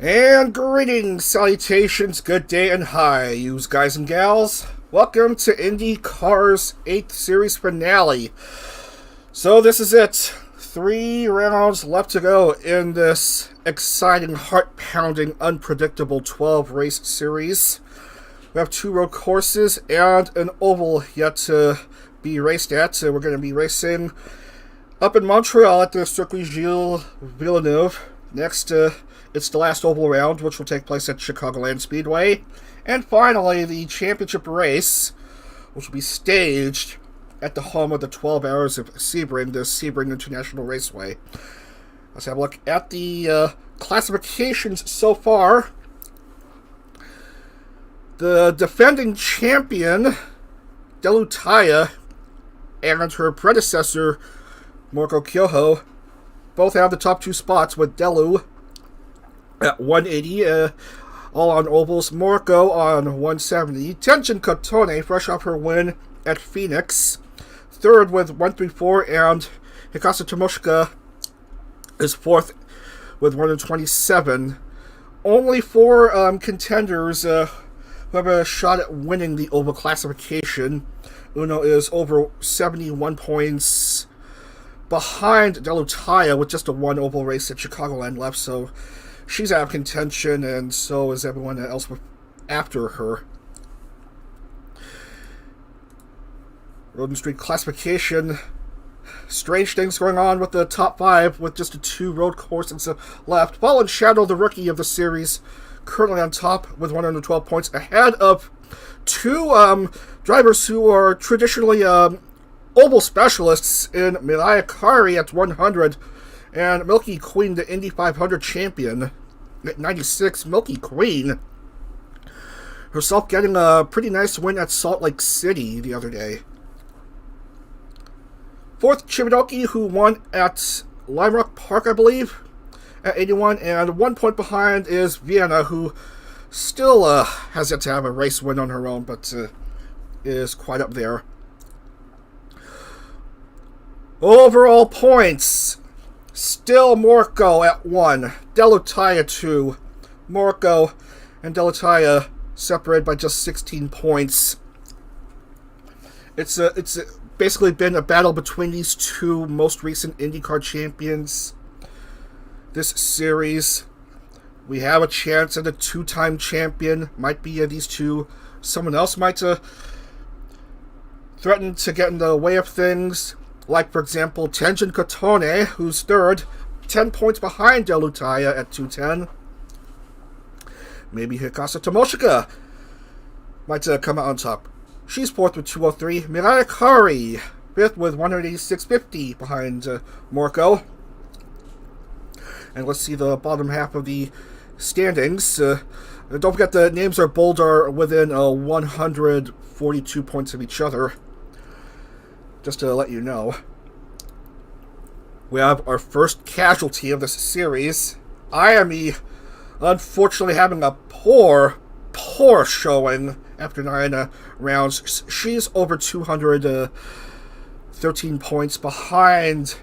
And greetings, salutations, good day, and hi, yous guys and gals. Welcome to IndyCar's 8th series finale. So this is it. 3 rounds left to go in this exciting, heart-pounding, unpredictable 12-race series. We have 2 road courses and an oval yet to be raced at. So we're going to be racing up in Montreal at the Circuit Gilles Villeneuve. Next, it's the last oval round, which will take place at Chicagoland Speedway. And finally, the championship race, which will be staged at the home of the 12 Hours of Sebring, the Sebring International Raceway. Let's have a look at the classifications so far. The defending champion, Delutaya, and her predecessor, Moriko Kyoho, both have the top 2 spots, with Delu at 180, all on ovals. Moriko on 170. Tenjin Kotone, fresh off her win at Phoenix, third with 134, and Hikasa Tomoshika is fourth with 127. Only 4 contenders who have a shot at winning the oval classification. Uno is over 71 points behind Delutaya with just a 1 oval race at Chicagoland left, so she's out of contention, and so is everyone else after her. Road and Street classification. Strange things going on with the top 5 with just 2 road courses left. Fallen Shadow, the rookie of the series, currently on top with 112 points, ahead of 2 drivers who are traditionally oval specialists in Mirai Kari at 100 and Milky Queen, the Indy 500 champion at 96. Milky Queen herself getting a pretty nice win at Salt Lake City the other day. 4th, Chibidoki, who won at Lime Rock Park, I believe, at 81, and 1 point behind is Vienna, who still has yet to have a race win on her own, but is quite up there. Overall points, still Moriko at 1, Delutaya 2. Moriko and Delutaya separated by just 16 points. It's basically been a battle between these 2 most recent IndyCar champions this series. We have a chance at a 2-time champion. Might be these 2. Someone else might threaten to get in the way of things. Like, for example, Tenjin Kotone, who's third, 10 points behind Delutaya at 210. Maybe Hikasa Tomoshika might come out on top. She's 4th with 203. Mirai Kari, 5th with 186.50 behind Moriko. And let's see the bottom half of the standings. Don't forget the names are bold, are within 142 points of each other. Just to let you know. We have our first casualty of this series. IME, unfortunately, having a poor showing after 9 rounds. She's over 213 points behind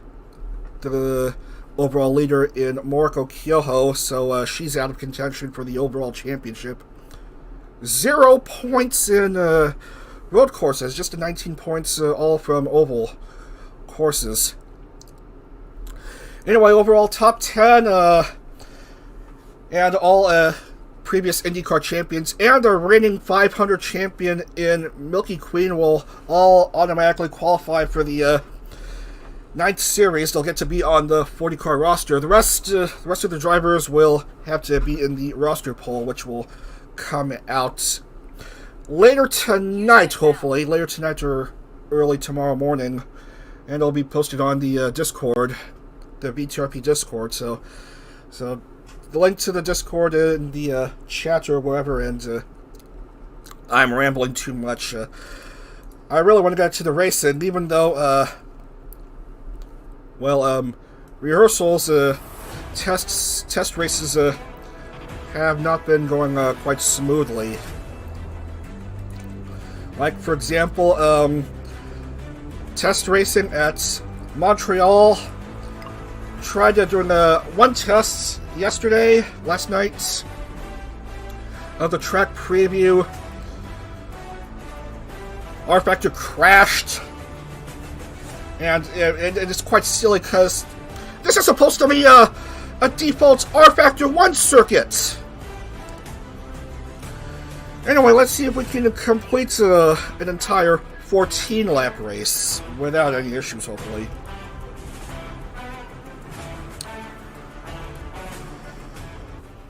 the overall leader in Moriko Kyoho, so she's out of contention for the overall championship. 0 points in road courses, just 19 points all from oval courses. Anyway, overall top 10 and all previous IndyCar champions and the reigning 500 champion in Milky Queen will all automatically qualify for the 9th series. They'll get to be on the 40-car roster. The rest of the drivers will have to be in the roster poll, which will come out later tonight, hopefully. Later tonight or early tomorrow morning. And it'll be posted on the Discord, the VTRP Discord. So the link to the Discord in the chat or wherever, and I'm rambling too much. I really want to get to the race, and even though, rehearsals, test races have not been going quite smoothly. Like, for example, test racing at Montreal tried doing one test last night, of the track preview. rFactor crashed, and it's quite silly because this is supposed to be a default rFactor 1 circuit. Anyway, let's see if we can complete an entire 14-lap race without any issues, hopefully.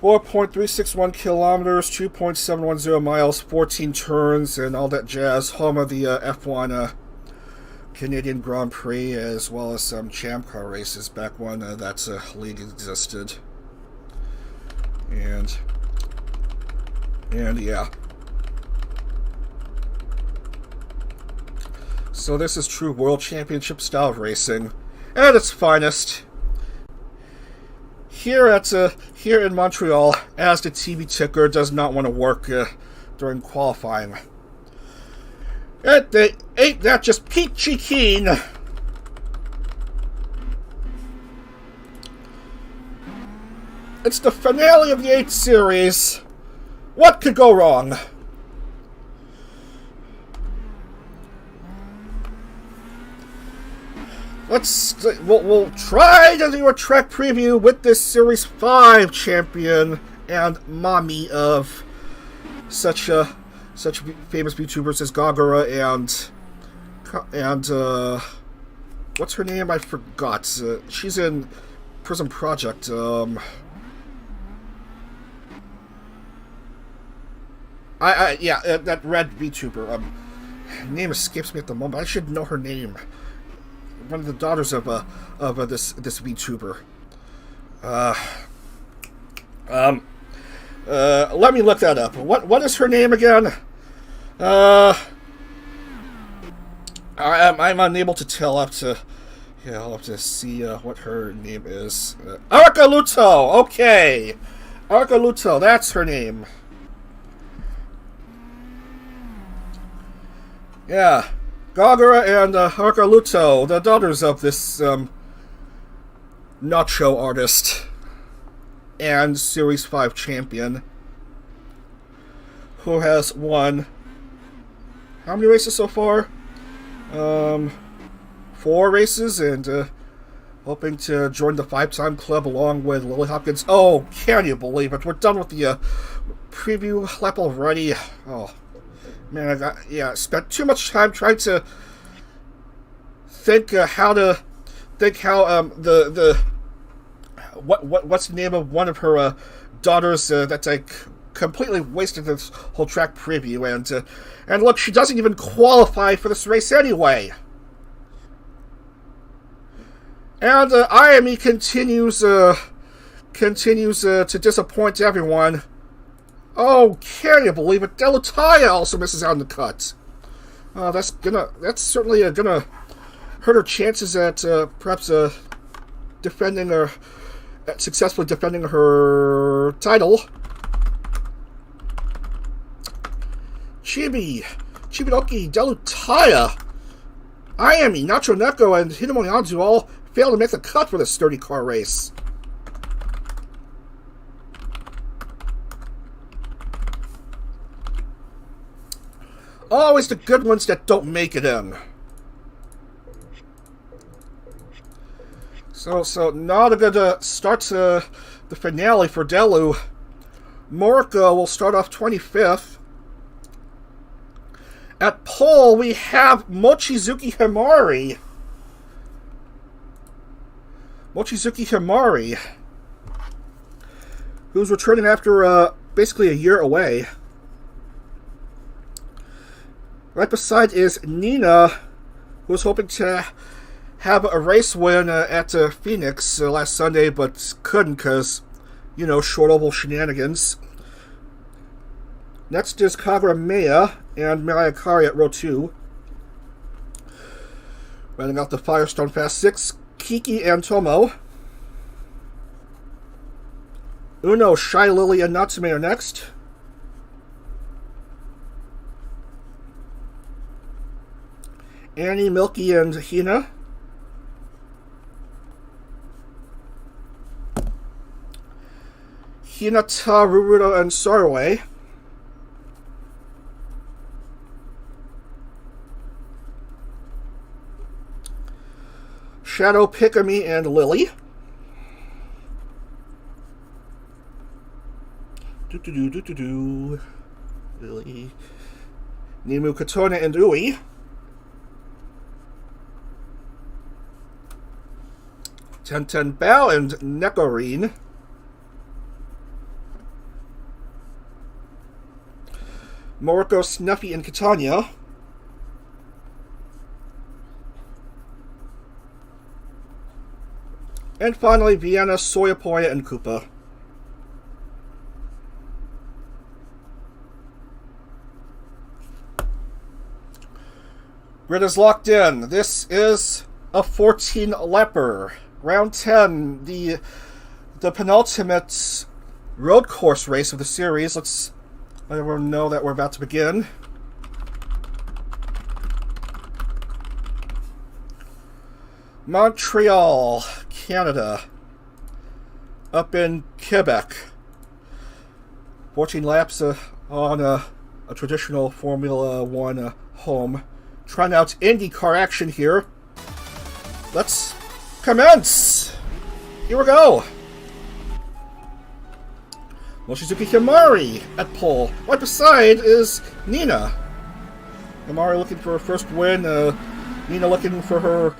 .361 kilometers, 2.710 miles, 14 turns, and all that jazz. Home of the F1 Canadian Grand Prix, as well as some Champ Car races back when that league existed. And yeah. So this is true World Championship style of racing at its finest. Here in Montreal, as the TV ticker does not want to work during qualifying. They ain't that just peachy keen. It's the finale of the 8th series. What could go wrong? We'll try to do a track preview with this Series 5 champion and mommy of such famous YouTubers as Gagara and what's her name? I forgot. She's in Prism Project. That red VTuber. Name escapes me at the moment. I should know her name. One of the daughters of this VTuber. Let me look that up. What is her name again? I'm unable to tell. I'll have to see what her name is. Arika Luto. Okay, Arika Luto. That's her name. Yeah. Gagara and Arika Luto, the daughters of this nacho artist and Series 5 champion, who has won how many races so far? 4 races, and hoping to join the 5-time club along with Lily Hopkins. Oh, can you believe it? We're done with the preview lap already. Oh. Man, I spent too much time trying to think how what's the name of one of her daughters that I completely wasted this whole track preview, and look, she doesn't even qualify for this race anyway. And IME continues to disappoint everyone. Oh, can you believe it? Delutaya also misses out in the cut. That's certainly gonna hurt her chances at perhaps successfully defending her title. Chibidoki, Delutaya, Ayami, Nacho Neko, and Hidemori Anzu all failed to make the cut for this 30-car race. Always the good ones that don't make it in. So not a good start to the finale for Delu. Moriko will start off 25th. At pole, we have Mochizuki Himari. Who's returning after basically a year away. Right beside is Nina, who was hoping to have a race win at Phoenix last Sunday, but couldn't because, short oval shenanigans. Next is Kagura Maya and Mariah Kari at row 2. Running out the Firestone Fast 6, Kiki and Tomo. Uno, Shy Lily, and Natsume are next. Annie, Milky, and Hina. Hinata, Ruruda, and Sarway. Shadow, Pikami, and Lily. Lily. Nimu, Kotone, and Ui. Tenten Bao and Nekorine. Moriko, Snuffy, and Catania. And finally, Vienna, Soyapoya, and Koopa. Grid is locked in. This is a 14-lapper. Round 10, the penultimate road course race of the series. Let's let everyone know that we're about to begin. Montreal, Canada. Up in Quebec. 14 laps on a traditional Formula 1 home. Trying out IndyCar action here. Let's commence! Here we go! Mochizuki Himari at pole. Right beside is Nina. Himari looking for her first win. Nina looking for her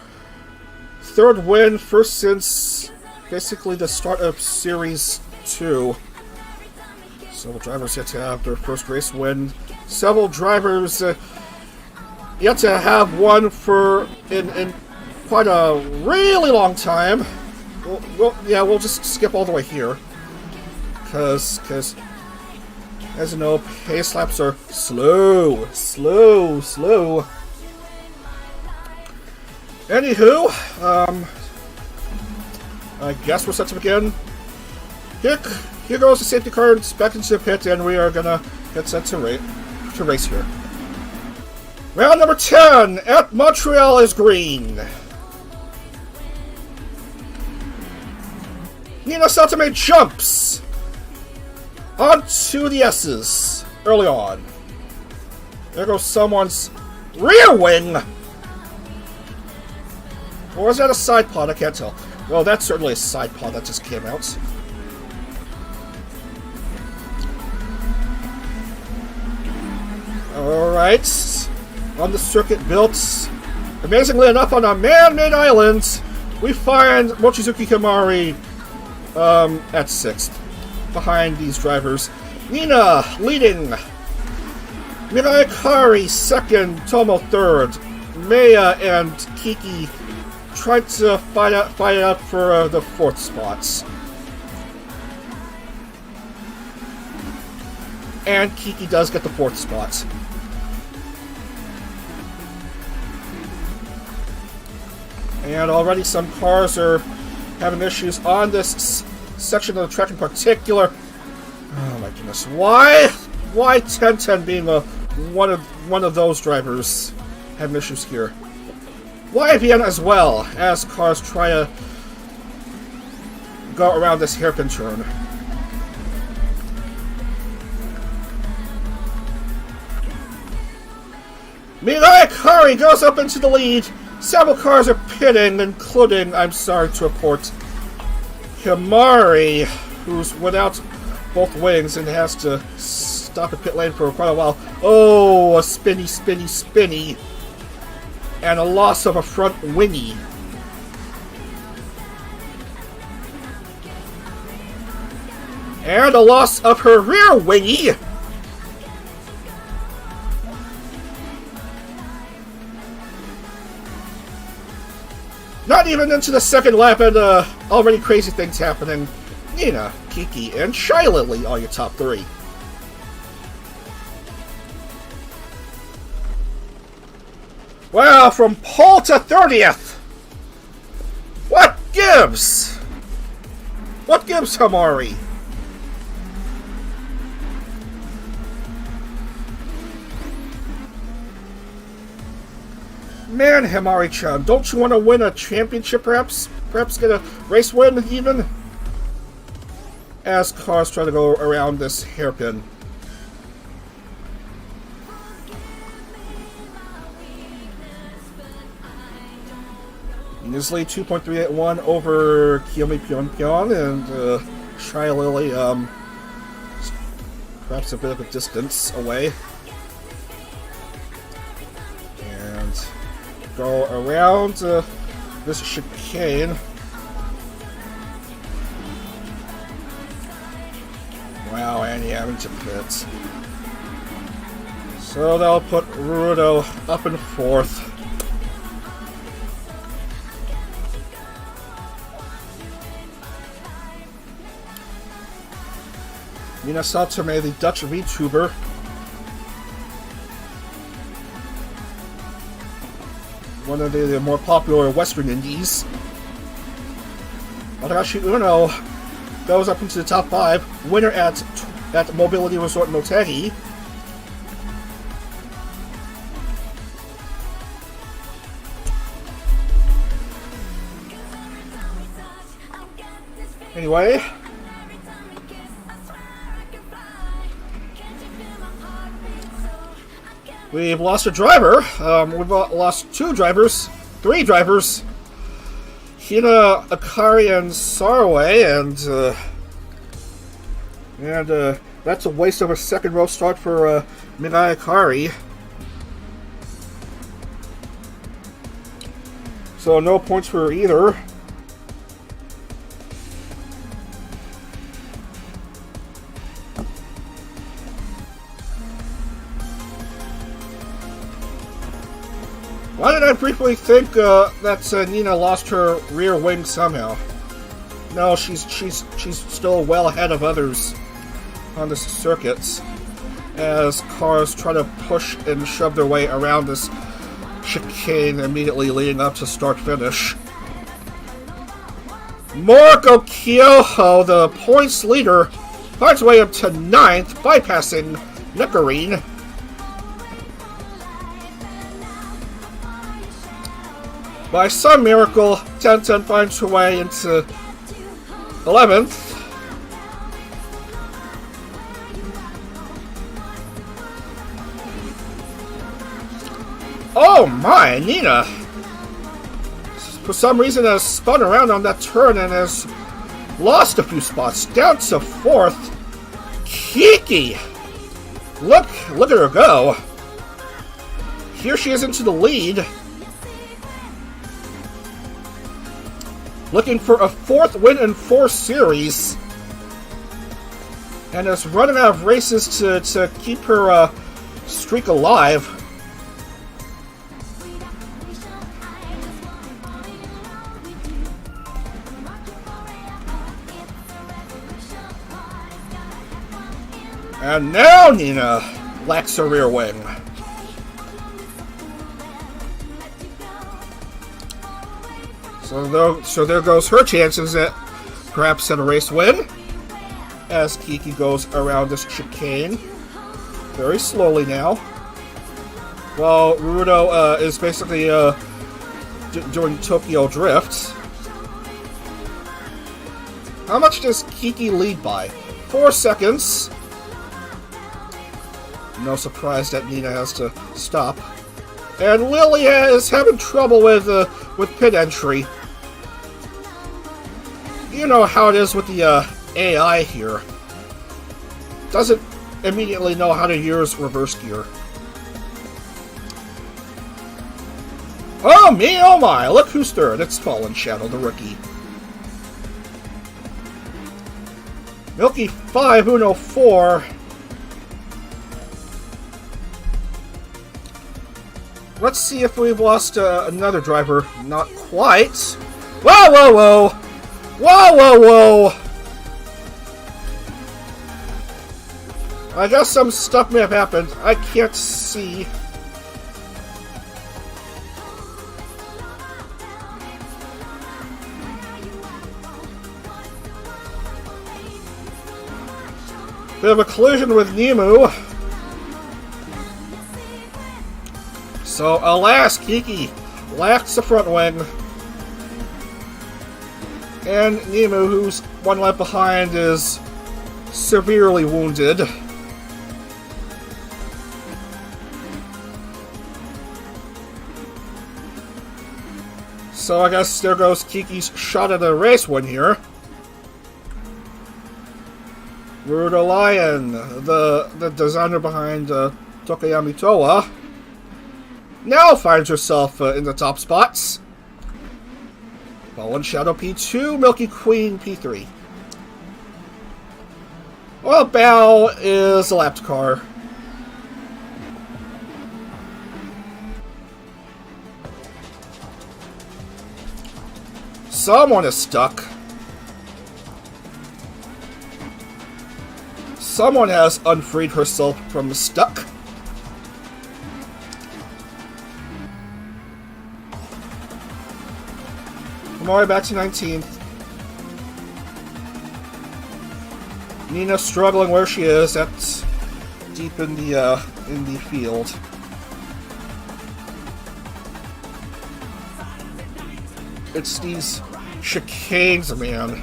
third win, first since basically the start of Series 2. Several drivers yet to have their first race win. Several drivers yet to have one for in quite a really long time. We'll just skip all the way here. Because, as you know, pace laps are slow. Anywho, I guess we're set to begin. Here goes the safety car back into the pit, and we are gonna get set to race here. Round number 10 at Montreal is green. Nina Satame jumps onto the S's early on. There goes someone's rear wing. Or is that a side pod? I can't tell. Well, that's certainly a side pod that just came out. Alright. On the circuit built, amazingly enough, on a man-made island, we find Mochizuki Himari at 6th. Behind these drivers. Nina leading. Mirai Kari 2nd, Tomo 3rd. Maya and Kiki tried to fight out for the 4th spots. And Kiki does get the 4th spot. And already some cars are having issues on this section of the track in particular. Oh my goodness. Why 1010 being one of those drivers having issues here? Why Vienna as well, as cars try to go around this hairpin turn? Mirai Kari goes up into the lead. Several cars are pitting, including, I'm sorry to report, Himari, who's without both wings and has to stop at pit lane for quite a while. Oh, a spinny. And a loss of a front wingy. And a loss of her rear wingy. Not even into the second lap, and already crazy things happening. Nina, Kiki, and Shy Lily are your top 3. Well, from pole to 30th! What gives? What gives, Himari? Man, Himari-chan, don't you want to win a championship, perhaps? Perhaps get a race win, even? as cars try to go around this hairpin. Easily 2.381 over Kiyomi Pyongyang, and Shy Lily, perhaps a bit of a distance away. And go around this chicane. Wow, and having to pit. So that'll put Rudo up in fourth. Mina Saltome, the Dutch VTuber. One of the more popular Western Indies. Watarashi Uno goes up into the top 5. Winner at Mobility Resort Motegi. Anyway. We've lost a driver. We've lost 2 drivers. 3 drivers. Hina Akari and Sarway, and that's a waste of a second row start for Mirai Akari. So no points for either. Why did I briefly think that Nina lost her rear wing somehow? No, she's still well ahead of others on this circuit as cars try to push and shove their way around this chicane immediately leading up to start-finish. Moriko Kyoho, the points leader, finds way up to 9th, bypassing Nikarine. By some miracle, Tenten finds her way into 11th. Oh my, Nina! For some reason has spun around on that turn and has lost a few spots, down to 4th. Kiki! Look at her go. Here she is into the lead. Looking for a 4th win in 4 series. And is running out of races to keep her streak alive. And now Nina lacks her rear wing. So there goes her chances at perhaps at a race win, as Kiki goes around this chicane very slowly now, while Rudo is basically doing Tokyo Drift. How much does Kiki lead by? 4 seconds. No surprise that Nina has to stop. And Lilia is having trouble with pit entry. You know how it is with the AI here. Doesn't immediately know how to use reverse gear. Oh me, oh my, look who's third. It's Fallen Shadow, the rookie. Milky 5, Uno 4. Let's see if we've lost another driver. Not quite. Whoa, whoa, whoa! Whoa, whoa, whoa! I guess some stuff may have happened. I can't see. Bit of a collision with Nemu. So, alas, Kiki lacks the front wing. And Nemu, who's one lap behind, is severely wounded. So I guess there goes Kiki's shot at a race win here. Ruda Lion, the designer behind Tokayami Toa, now finds herself in the top spots. Fallen Shadow P2, Milky Queen P3. Well, Bao is a lapped car. Someone is stuck. Someone has unfreed herself from stuck. I'm all the way back to 19th. Nina struggling where she is. That's deep in the field. It's these chicanes, man.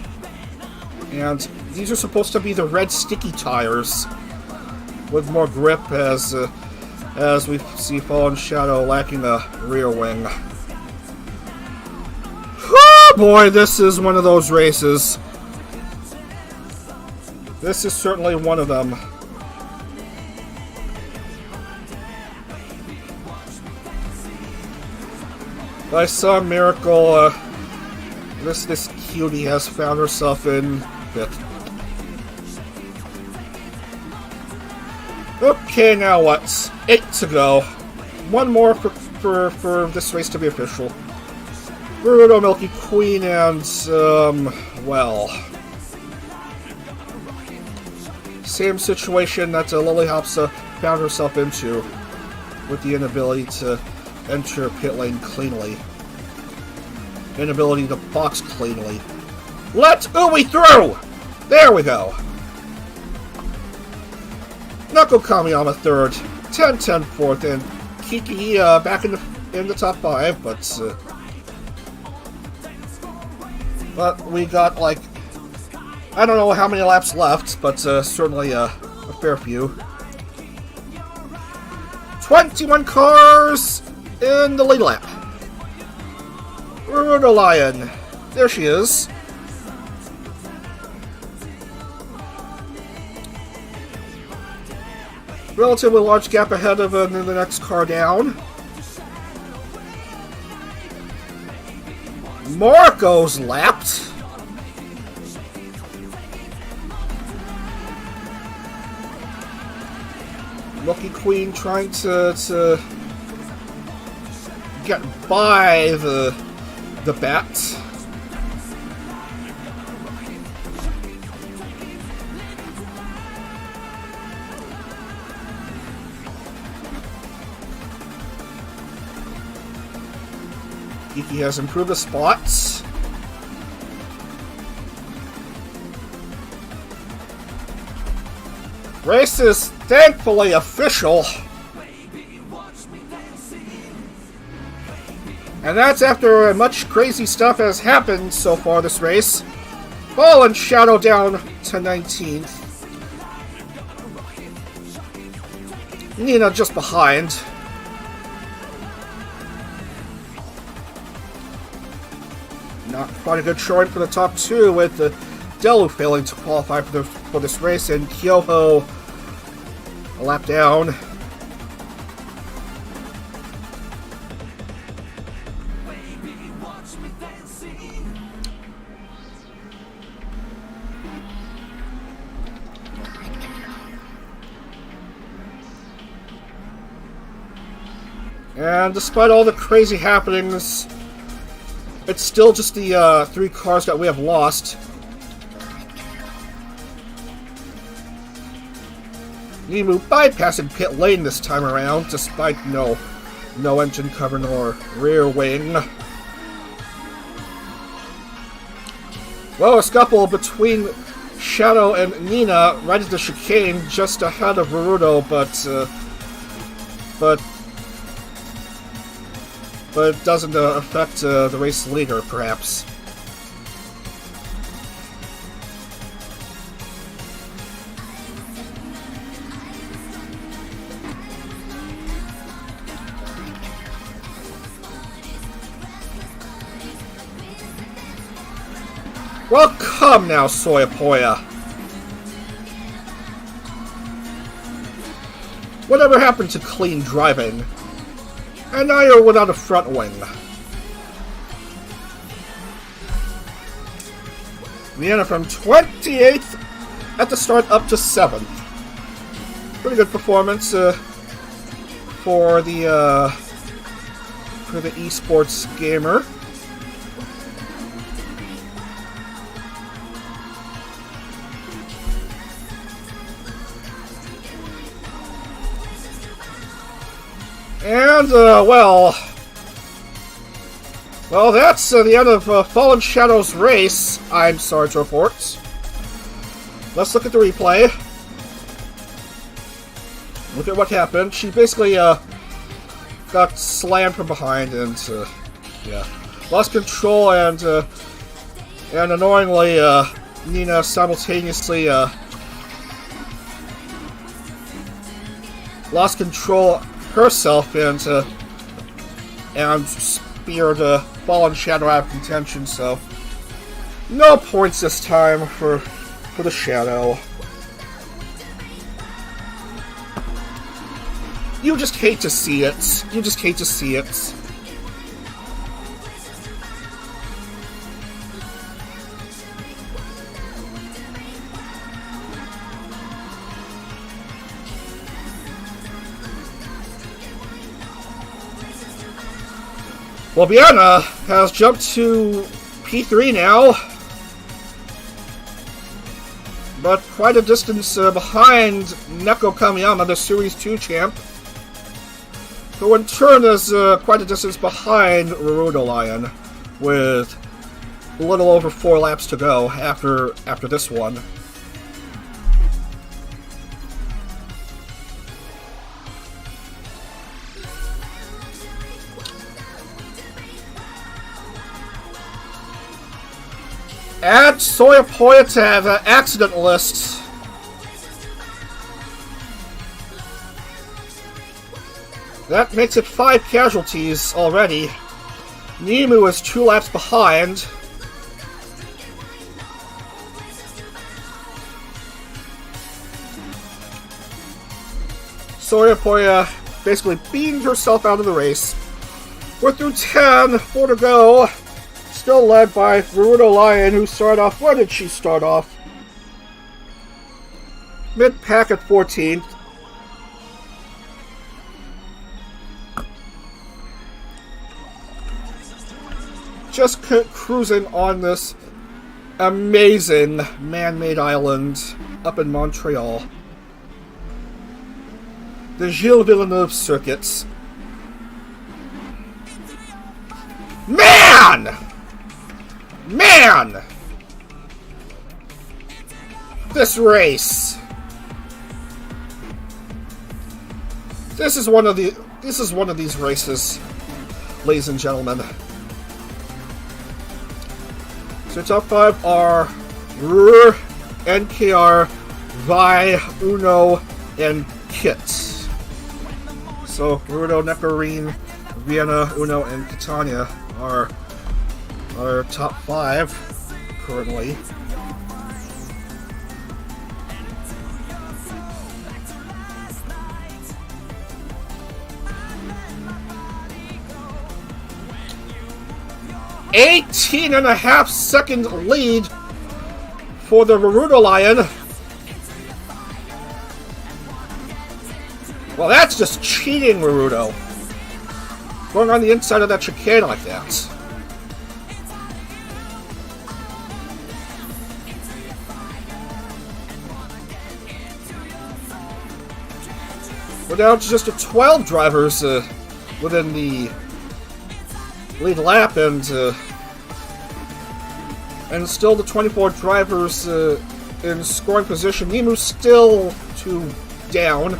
And these are supposed to be the red sticky tires with more grip as we see Fallen Shadow lacking a rear wing. Oh boy, this is one of those races. This is certainly one of them. By some miracle, this cutie has found herself in fifth. Okay, now what? 8 to go. One more for this race to be official. Bruno, Milky Queen, and, well... same situation that Lily Hopsa found herself into, with the inability to enter pit lane cleanly. Inability to box cleanly. Let Uwe through! There we go. Knuckle Kamiyama third, 10-10 fourth, and Kiki back in the top 5, but we got like, I don't know how many laps left, but certainly a fair few. 21 cars in the lead lap. Ruda Lion, there she is. Relatively large gap ahead of the next car down. Moriko's lapped. Lucky Queen trying to get by the bat. Kiki has improved the spots. Race is thankfully official. And that's after much crazy stuff has happened so far this race. Fallen Shadow down to 19th. Nina just behind. Not quite a good showing for the top two, with Delu failing to qualify for this race, and Kyoho a lap down. And despite all the crazy happenings, it's still just the 3 cars that we have lost. Nimu bypassing pit lane this time around, despite no engine cover nor rear wing. Well, a scuffle between Shadow and Nina right at the chicane, just ahead of Rurudo, but it doesn't affect the race leader, perhaps. Well, come now, Soyapoya. Whatever happened to clean driving? And now you're without a front wing. Vienna from 28th at the start up to 7th. Pretty good performance for the esports gamer. And, well, that's the end of Fallen Shadow's race, I'm sorry to report. Let's look at the replay. Look at what happened. She basically, got slammed from behind and, yeah, lost control and annoyingly, Nina simultaneously, lost control herself and speared Fallen Shadow out of contention, so no points this time for the Shadow. You just hate to see it. You just hate to see it. Well, Biana has jumped to P3 now, but quite a distance behind Neko Kamiyama, the Series 2 champ, who in turn is quite a distance behind Rurouni Lion, with a little over 4 laps to go after this one. Add Soyapoya to have an accident list. That makes it 5 casualties already. Nimu is 2 laps behind. Soyapoya basically beamed herself out of the race. We're through 10, 4 to go. Still led by Rurouni Lion, who started off... Where did she start off? Mid-pack at 14th. Just cruising on this amazing man-made island up in Montreal. The Gilles Villeneuve circuits. Man! Man! This race. This is one of these races, ladies and gentlemen. So top 5 are Rur, NKR, Vi, Uno, and Kit. So Rudo, Nekarine, Vienna, Uno, and Catania are our top 5 currently. "18.5-second lead for the Rurouni Lion." Well, that's just cheating, Rurouni. Going on the inside of that chicane like that. We're down to just 12 drivers within the lead lap, and still the 24 drivers in scoring position. Nimu's still 2 down.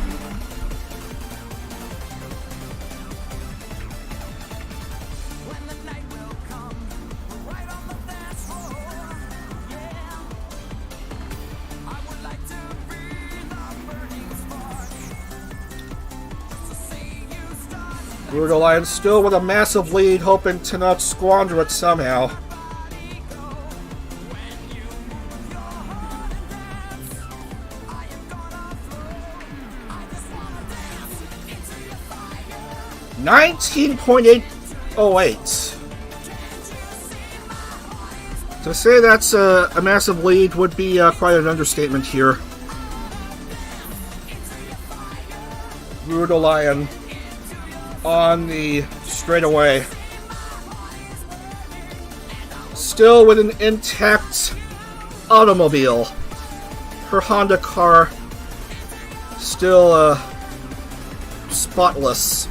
Rurouni Lion still with a massive lead, hoping to not squander it somehow. 19.808. To say that's a massive lead would be quite an understatement here. Rudo Lion on the straightaway. Still with an intact automobile. Her Honda car still spotless.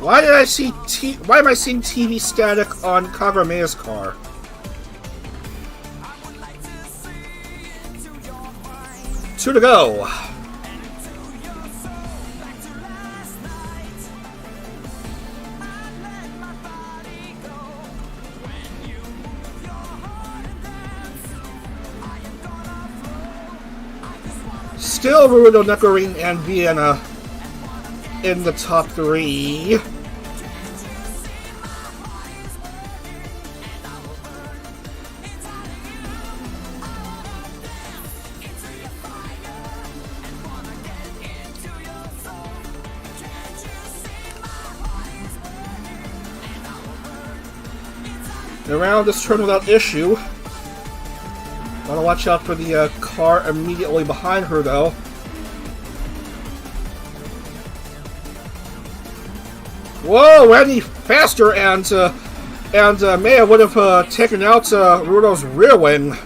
Why am I seeing TV static on Kagurame's car? Two to go. Still Rudo, Neckarine, and Vienna in the top three. Around this turn without issue. Gotta watch out for the car immediately behind her, though. Whoa, any faster, and Maya would have taken out Rudo's rear wing.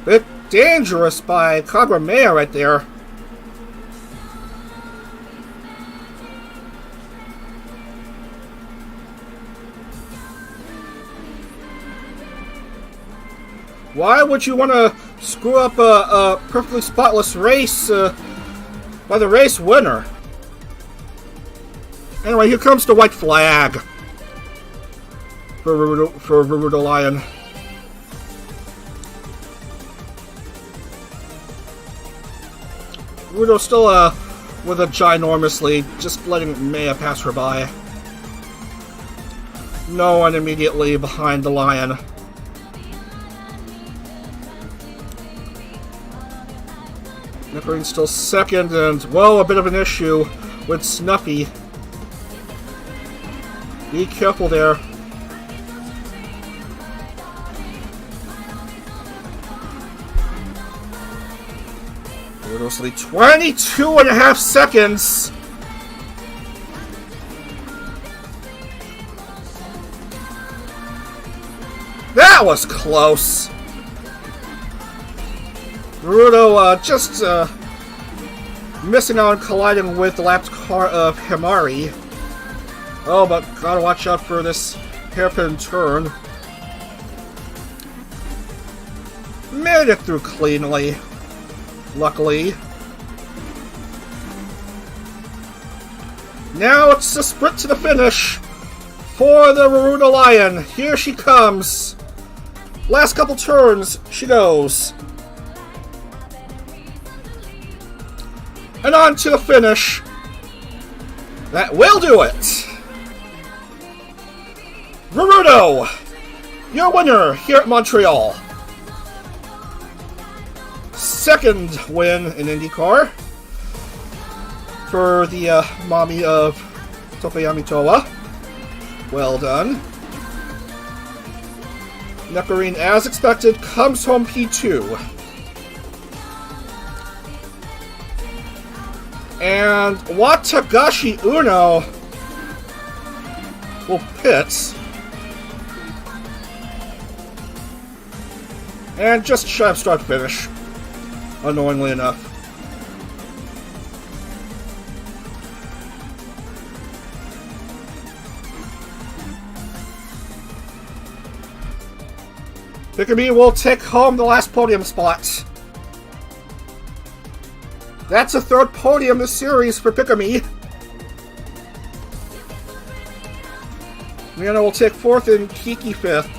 Bit dangerous by Kagurame right there. Why would you want to screw up a perfectly spotless race by the race winner? Anyway, here comes the white flag for Rudo Lion. Rudo still with a ginormous lead, just letting Maya pass her by. No one immediately behind the Lion. Nickerine's still second, and, whoa, a bit of an issue with Snuffy. Be careful there. Rudo's lead 22.5 seconds. That was close. Rudo just missing out on colliding with the lapped car of Himari. Oh, but gotta watch out for this hairpin turn. Made it through cleanly, luckily. Now it's a sprint to the finish for the Rudo Lion. Here she comes. Last couple turns, she goes. And on to the finish. That will do it. Rudo, your winner here at Montreal. Second win in IndyCar for the mommy of Tokuyami Towa. Well done. Neckarine, as expected, comes home P2. And Watagashi Uno will pit. And just shy of start finish, annoyingly enough. Pikami will take home the last podium spot. That's a third podium this series for Pikami. Miano will take fourth and Kiki fifth.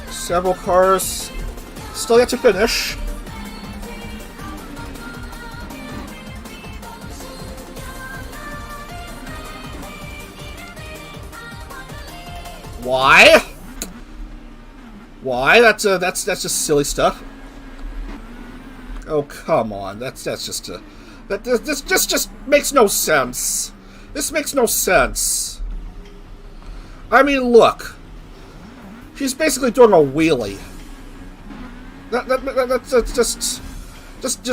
Several cars still yet to finish. Why? Why? That's just silly stuff. Oh, come on. That's just a... This just makes no sense. This makes no sense. I mean, look. She's basically doing a wheelie. That's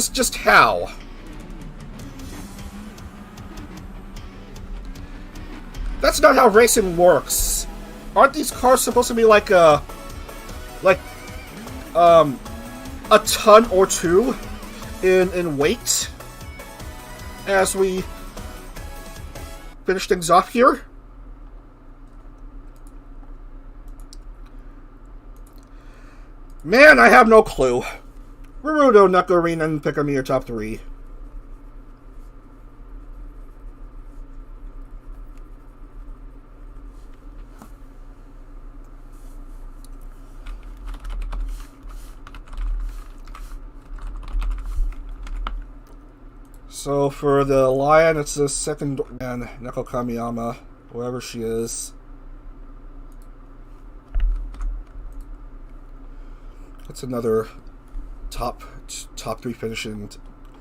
just how? That's not how racing works. Aren't these cars supposed to be like a ton or two in weight as we finish things off here? Man, I have no clue. Rudo, Nuckarine, and Pikami are top 3. So for the Lion, it's the second, and Neko Kamiyama, wherever she is. That's another top 3 finish, and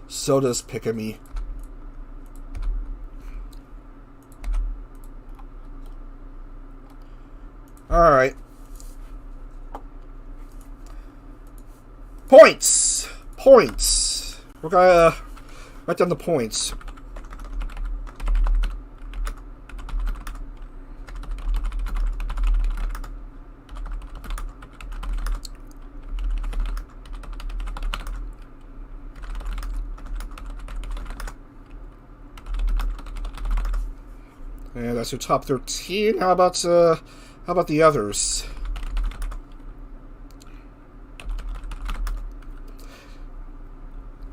so does Pikami. Alright. Points! We're gonna write down the points. And that's your top 13. How about the others?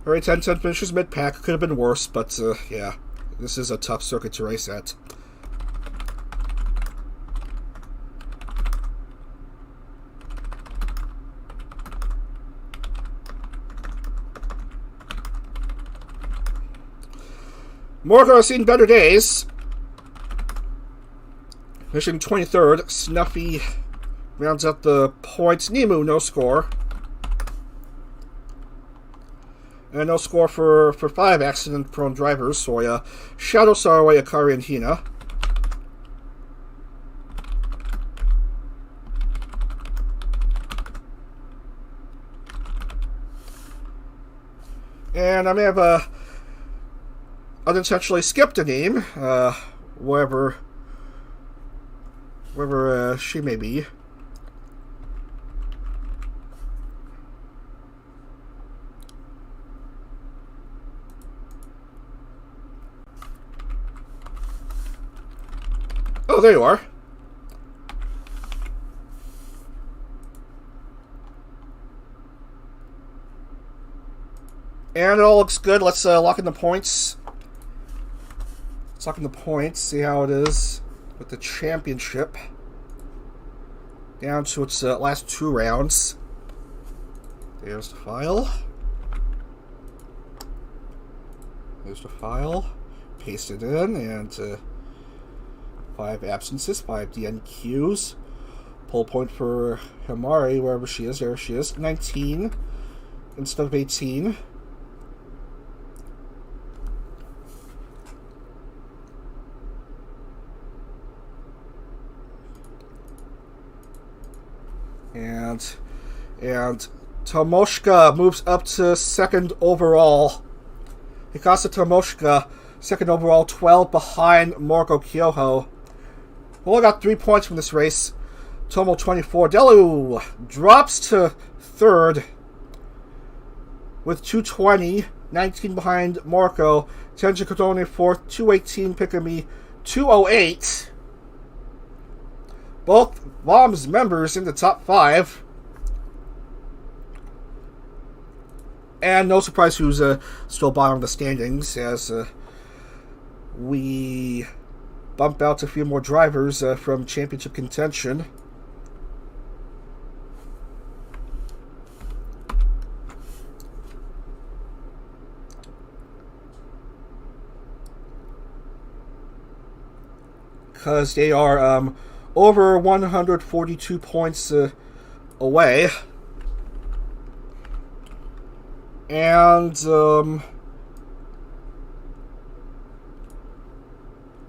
Alright, 10-10 finishes mid-pack. Could have been worse, but yeah. This is a tough circuit to race at. Moriko has seen better days. Finishing 23rd. Snuffy rounds out the points. Nemu, no score. And no score for 5 accident-prone drivers. Soya, Shadow Saraway, Akari, and Hina. And I may have unintentionally skipped a name, wherever she may be. Oh, there you are. And it all looks good. Let's lock in the points. Let's lock in the points, see how it is with the championship. Down to its last 2 rounds. There's the file. There's the file. Paste it in, and 5 absences, 5 DNQs. Pull point for Himari, wherever she is. There she is. 19 instead of 18. And Tomoshka moves up to 2nd overall. Hikasa Tomoshka, 2nd overall, 12 behind Moriko Kyoho. We only got 3 points from this race. Tomo 24. Delu drops to 3rd with 220, 19 behind Moriko. Tenjin Kotone 4th, 218 Pikami, 208. Both Bombs members in the top 5. And no surprise who's still bottom of the standings, as we bump out a few more drivers from championship contention. because they are over 142 points away. And we'll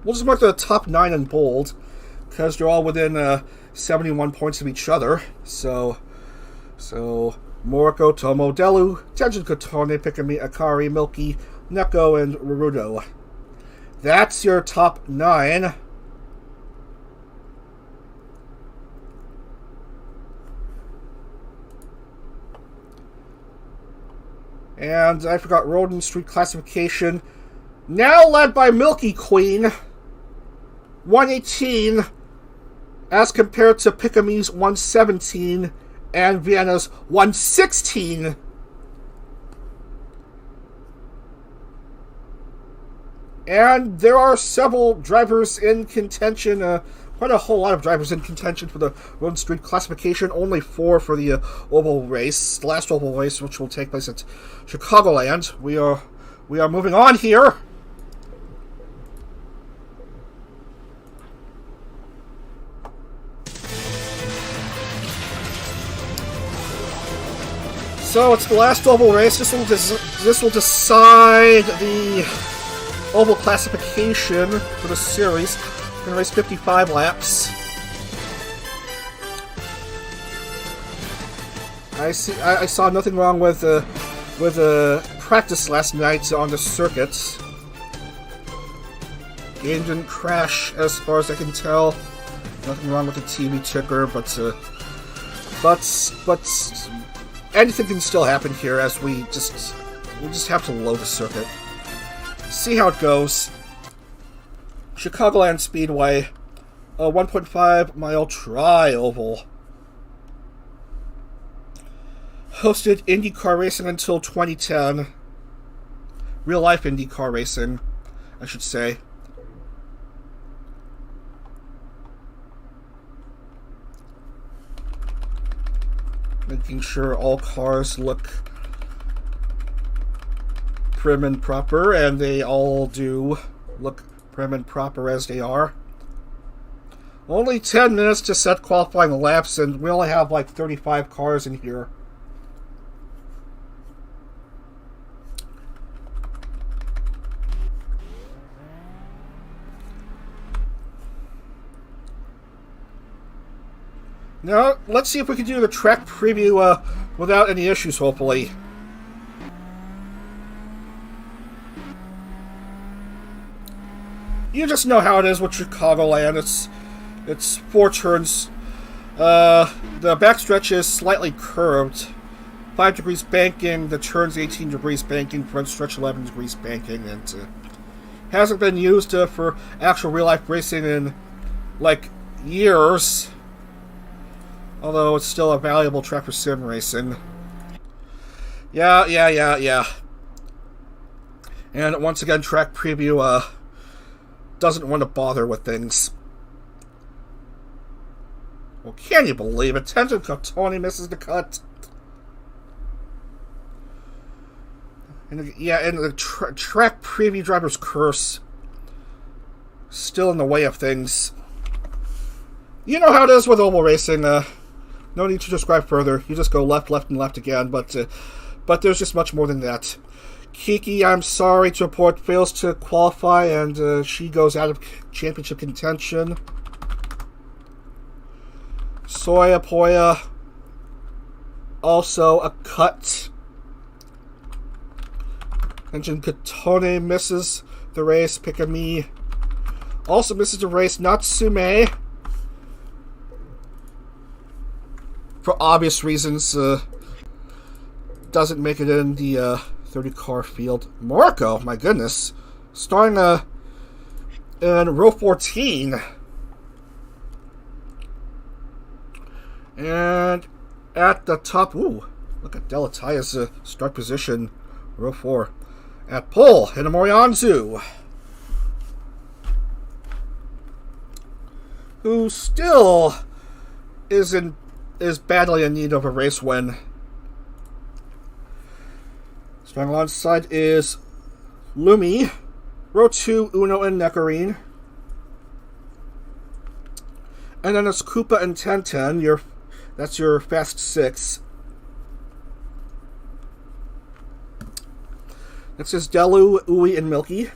just mark the top 9 in bold, because they're all within 71 points of each other. So Moriko, Tomo, Delu, Tenjin Kotone, Pikami, Akari, Milky, Neko, and Rurudo. That's your top 9. And I forgot Roden Street classification. Now led by Milky Queen, 118, as compared to Pikami's 117 and Vienna's 116. And there are several drivers in contention, quite a whole lot of drivers in contention for the Roden Street classification. Only 4 for the oval race, the last oval race, which will take place at Chicagoland. We are moving on here. So it's the last oval race. This will decide the oval classification for the series. We're going to race 55 laps. I saw nothing wrong with practice last night on the circuit. Game didn't crash as far as I can tell. Nothing wrong with the TV ticker, but anything can still happen here as we just have to load the circuit. See how it goes. Chicagoland Speedway, a 1.5 mile tri-oval. Hosted IndyCar racing until 2010. Real life IndyCar racing, I should say. Making sure all cars look prim and proper, and they all do look prim and proper as they are. Only 10 minutes to set qualifying laps, and we only have like 35 cars in here. Now, let's see if we can do the track preview without any issues, hopefully. You just know how it is with Chicagoland. It's 4 turns. The backstretch is slightly curved. 5 degrees banking, the turns 18 degrees banking, front stretch 11 degrees banking, and hasn't been used for actual real-life racing in, like, years. Although it's still a valuable track for sim racing. Yeah. And once again, track preview doesn't want to bother with things. Well, can you believe it? Tenjin Kotone misses the cut. And the track preview driver's curse still in the way of things. You know how it is with oval racing. No need to describe further. You just go left, and left again. But there's just much more than that. Kiki, I'm sorry to report, fails to qualify, and she goes out of championship contention. Soya Poya, also a cut. Tenjin Kotone misses the race. Pikami also misses the race. Natsume, for obvious reasons, doesn't make it in the 30-car field. Moriko, my goodness, starting in row 14. And at the top, ooh, look at Delutaya's start position, row 4. At pole, Hinamori Anzu, who still is badly in need of a race win. Starting alongside is Lumi, row 2, Uno and Nekarine. And then it's Koopa and Tenten. That's your Fast 6. This is Delu, Uwe, and Milky.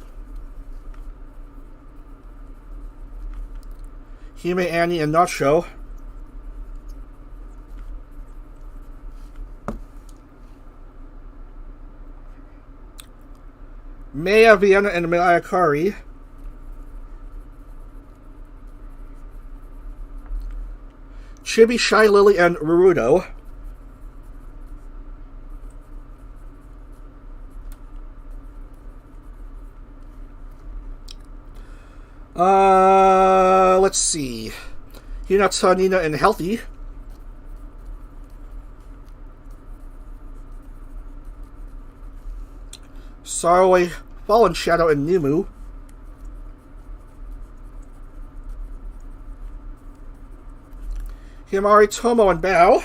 Hime, Annie, and Nacho. Maya, Vienna, and Mayakari. Chibi, Shy Lily, and Rurudo. Let's see. Hinata, Nina, and Healthy. Saraway, Fallen Shadow, and Nimu. Himari, Tomo, and Bao.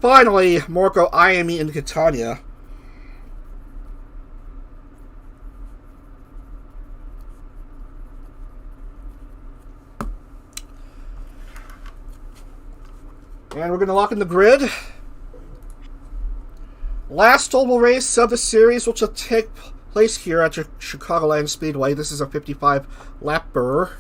Finally, Moriko, Ayami, and Kitanya. And we're going to lock in the grid. Last oval race of the series, which will take place here at Chicagoland Speedway. This is a 55-lapper.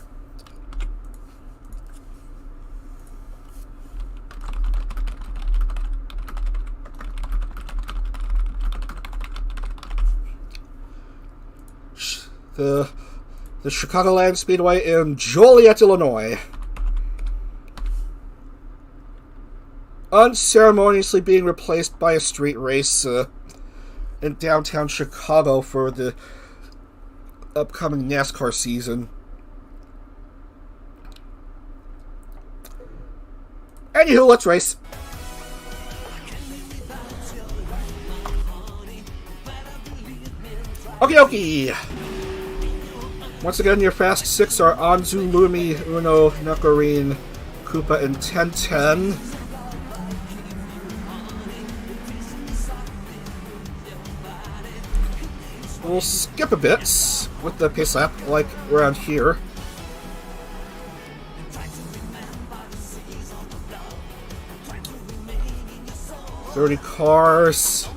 The Chicagoland Speedway in Joliet, Illinois. Unceremoniously being replaced by a street race in downtown Chicago for the upcoming NASCAR season. Anywho, let's race. Okie dokie. Once again, your Fast 6 are Anzu, Lumi, Uno, Nakarine, Koopa, and Tenten. We'll skip a bit with the pace lap, like around here. "30 cars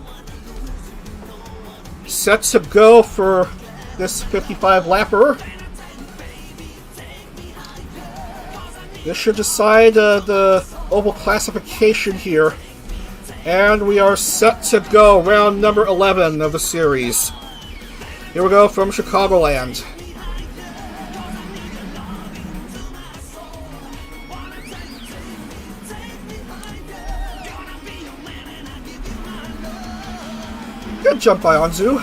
set to go for this 55-lapper. This should decide the oval classification here. And we are set to go, round number 11 of the series. Here we go from Chicagoland. Good jump by Anzu.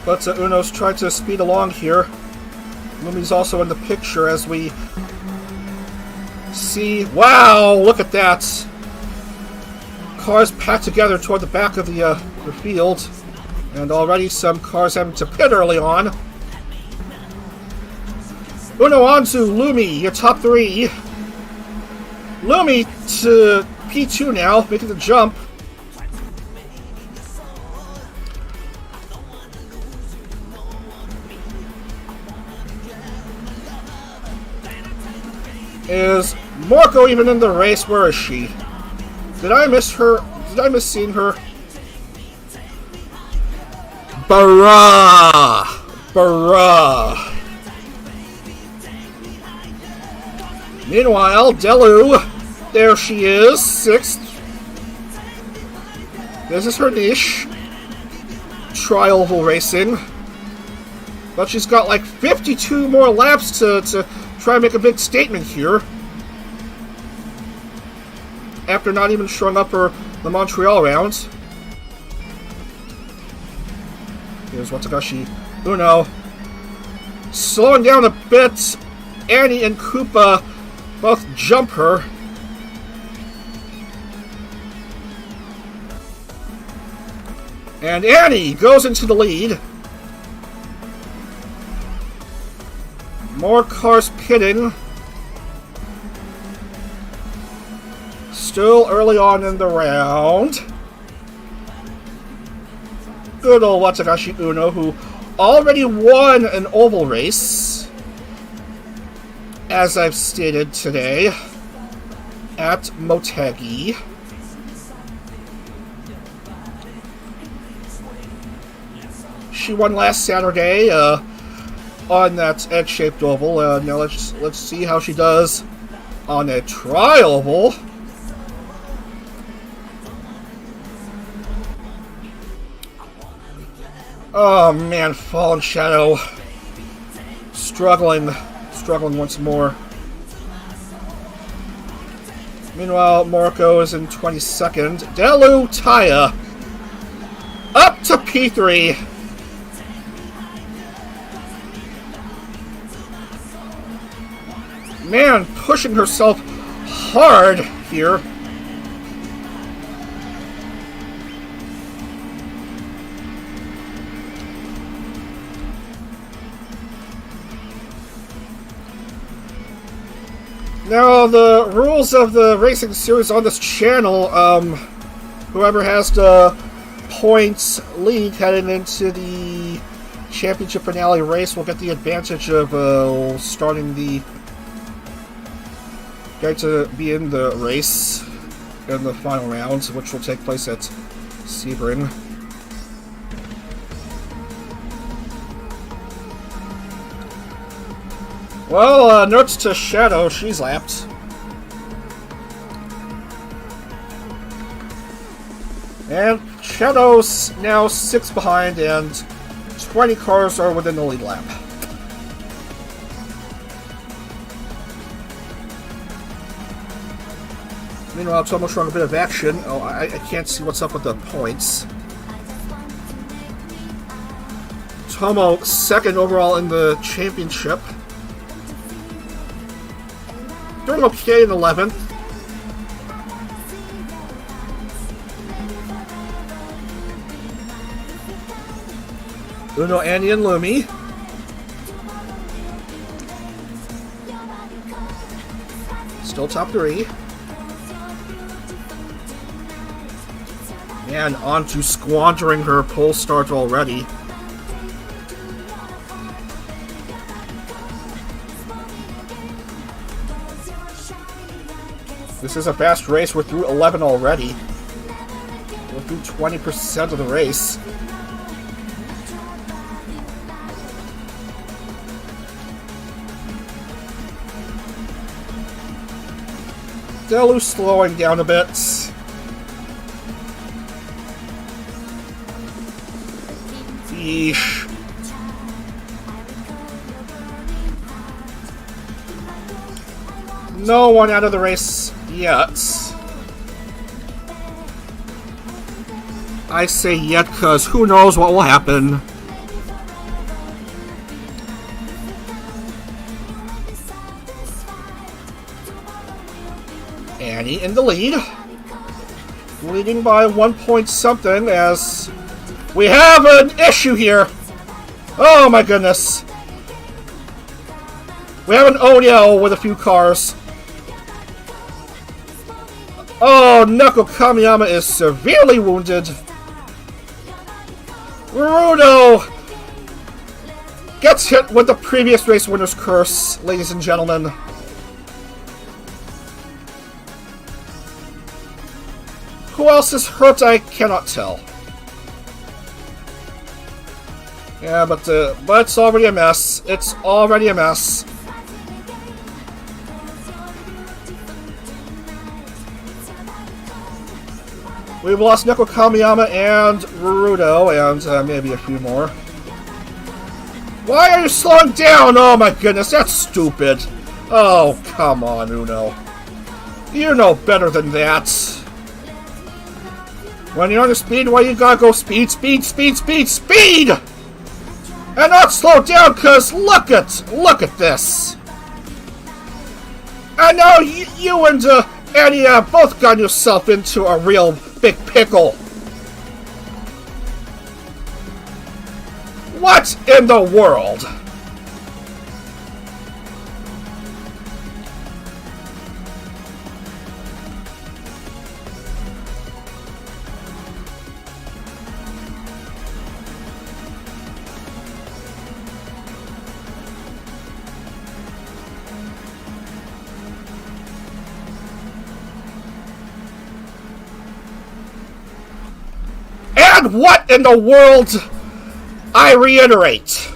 But Uno's tried to speed along here. Lumi's also in the picture as we see... Wow! Look at that! Cars packed together toward the back of the field. And already some cars having to pit early on. Uno, Anzu, Lumi, your top three. Lumi to P2 now, making the jump. Is Moriko even in the race? Where is she? Did I miss her? Did I miss seeing her? Barra! Barra! Meanwhile, Delu, there she is, 6th. This is her niche. Trial racing. But she's got like 52 more laps to try and make a big statement here. After not even showing up for the Montreal rounds. Here's Watagashi Uno. Slowing down a bit. Annie and Koopa both jump her. And Annie goes into the lead. More cars pitting. Still early on in the round. Good old Watagashi Uno, who already won an oval race, as I've stated today, at Motegi. She won last Saturday on that egg-shaped oval. Now let's see how she does on a tri-oval. Oh man, Fallen Shadow struggling once more. Meanwhile, Moriko is in 22nd. Delutaya up to P3. Man, pushing herself hard here. Now, the rules of the racing series on this channel, whoever has the points lead heading into the championship finale race will get the advantage of starting the... Going to be in the race in the final rounds, which will take place at Sebring. Well, notes to Shadow, she's lapped. And Shadow's now 6 behind, and 20 cars are within the lead lap. Meanwhile, Tomo showing a bit of action. Oh, I can't see what's up with the points. Tomo 2nd overall in the championship. Doing okay in 11th. Uno, Annie, and Lumi. Still top 3. And on to squandering her pole start already. This is a fast race. We're through 11 already. We're through 20% of the race. Delu slowing down a bit. Yeesh. No one out of the race yet. I say yet because who knows what will happen. Annie in the lead. Leading by 1 point something as we have an issue here. Oh my goodness. We have an Onyo with a few cars. Oh, Neko Kamiyama is severely wounded. Rudo gets hit with the previous race winner's curse, ladies and gentlemen. Who else is hurt? I cannot tell. Yeah, but it's already a mess. It's already a mess. We've lost Neko Kamiyama and Rudo, and maybe a few more. Why are you slowing down? Oh my goodness, that's stupid. Oh, come on, Uno. You know better than that. When you're on the speedway, you gotta go speed, speed, speed, speed, speed! And not slow down, cause look at this. And now you and Annie both got yourself into a real big pickle. What in the world? And what in the world? I reiterate.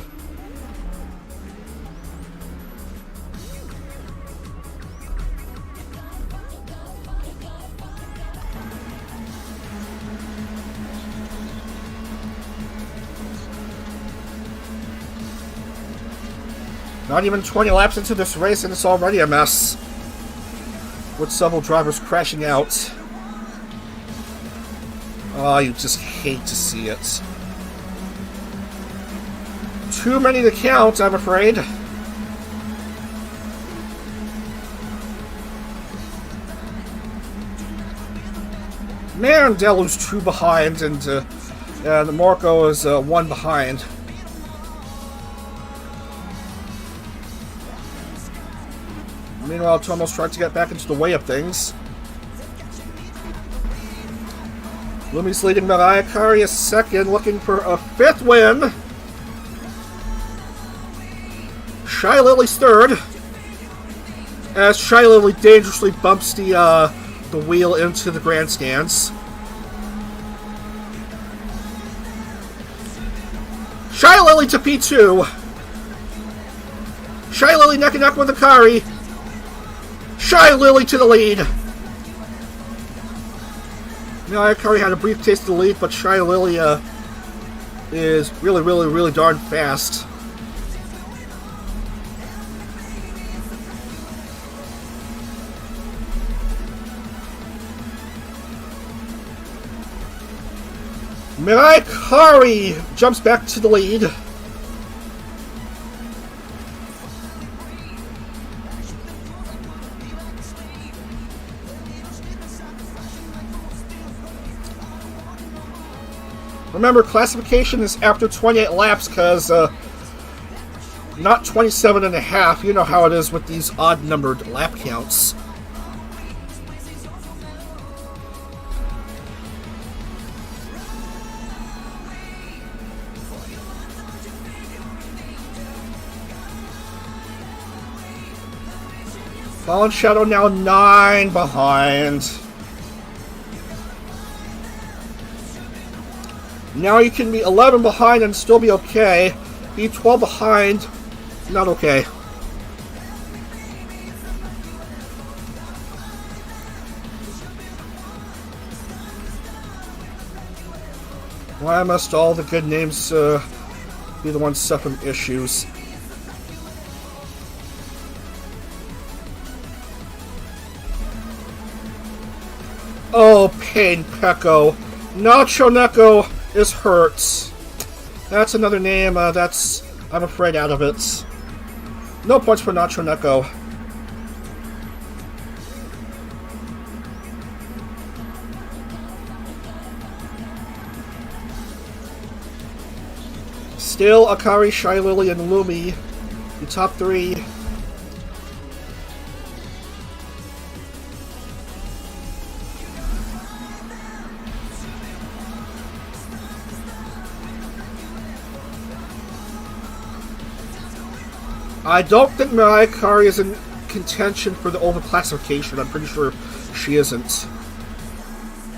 Not even 20 laps into this race and it's already a mess, with several drivers crashing out. Oh, you just hate to see it. Too many to count, I'm afraid. Man, Delu's 2 behind, and Moriko is 1 behind. Meanwhile, Tomo's trying to get back into the way of things. Lumi's leading Mariah is second, looking for a 5th win. Shy Lily's third, as Shy Lily dangerously bumps the wheel into the grandstands. Shy Lily to P2. Shy Lily neck and neck with Akari. Shy Lily to the lead. Akari had a brief taste of the lead, but Shy Lily is really darn fast. Akari jumps back to the lead. Remember, classification is after 28 laps, because not 27 and a half. You know how it is with these odd-numbered lap counts. Fallen Shadow now 9 behind. Now you can be 11 behind and still be okay. Be 12 behind, not okay. Why must all the good names be the ones suffering issues? Oh, Pain Pecco. Nacho Neko is hurt. That's another name that's, I'm afraid, out of it. No points for Nacho Neko. Still Akari, Shy Lily, and Lumi, the top 3. I don't think Mariah Carey is in contention for the overclassification. I'm pretty sure she isn't.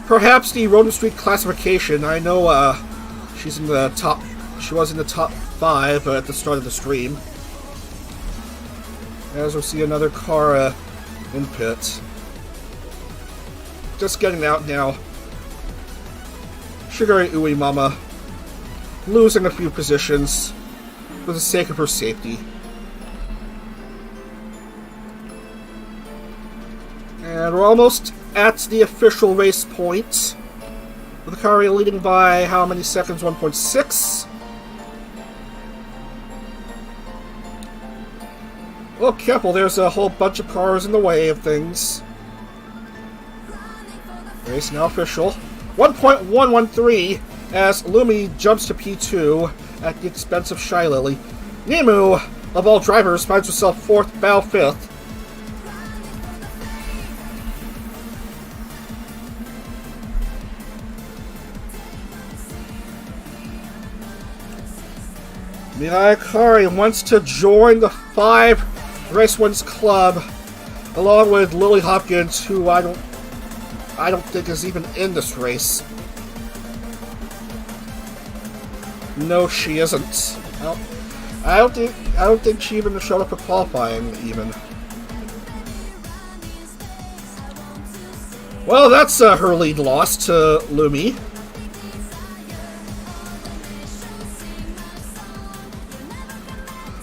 Perhaps the Roden Street classification. I know she's in the top. She was in the top 5 at the start of the stream. As we see another car in pit. Just getting out now. Shigari Uemama losing a few positions for the sake of her safety. And we're almost at the official race point, with Akari leading by how many seconds? 1.6. Well, careful, there's a whole bunch of cars in the way of things. Race now official. 1.113 as Lumi jumps to P2 at the expense of Shy Lily. Nemu, of all drivers, finds herself 4th, Bao 5th. Mirai Akari wants to join the 5 race wins club, along with Lily Hopkins, who I don't think is even in this race. No, she isn't. I don't think she even showed up for qualifying, even. Well, that's her lead loss to Lumi.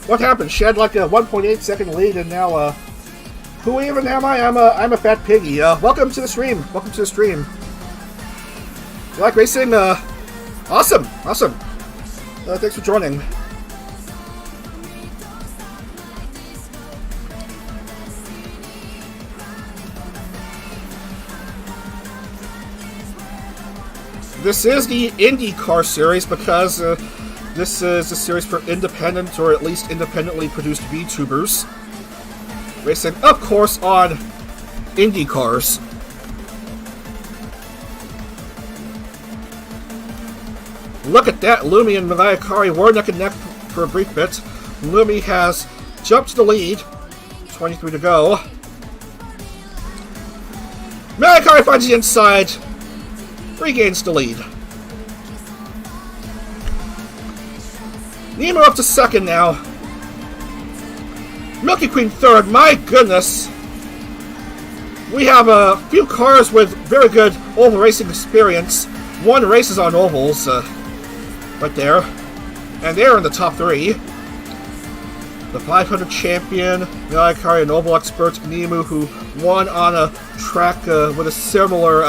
What happened? She had like a 1.8 second lead, and now, who even am I? I'm a fat piggy. Welcome to the stream. Welcome to the stream. You like racing? Awesome. Thanks for joining. This is the IndyCar series because this is a series for independent, or at least independently produced VTubers. Racing, of course, on IndyCars. Look at that, Lumi and Mariah were neck and neck for a brief bit. Lumi has jumped to the lead. 23 to go. Mariah finds the inside. Regains the lead. Nemo up to second now. Milky Queen third. My goodness. We have a few cars with very good oval racing experience. Won races on ovals. Right there. And they're in the top three. The 500 champion, IndyCar and oval expert Nemu, who won on a track with a similar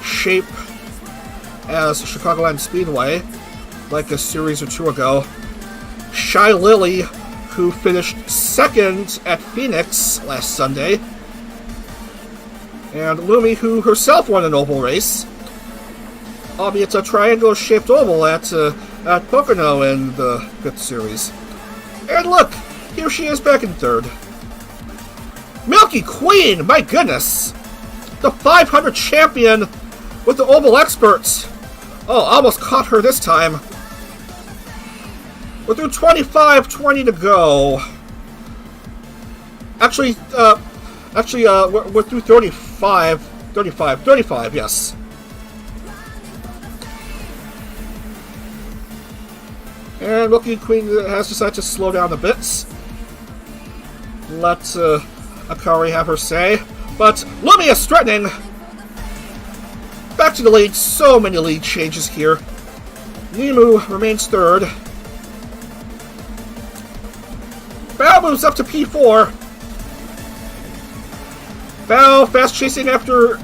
shape as Chicagoland Speedway, like a series or two ago. Shy Lily, who finished second at Phoenix last Sunday. And Lumi, who herself won an oval race, albeit a triangle-shaped oval at Pocono in the 5th series. And look, here she is back in third. Milky Queen, my goodness! The 500 champion with the oval experts. Oh, almost caught her this time. We're through 25-20 to go. Actually, we're through 35, yes. And Milky Queen has decided to slow down a bit. Let Akari have her say. But Lumi is threatening. Back to the lead. So many lead changes here. Nemu remains third. Bao moves up to P4. Bao fast chasing after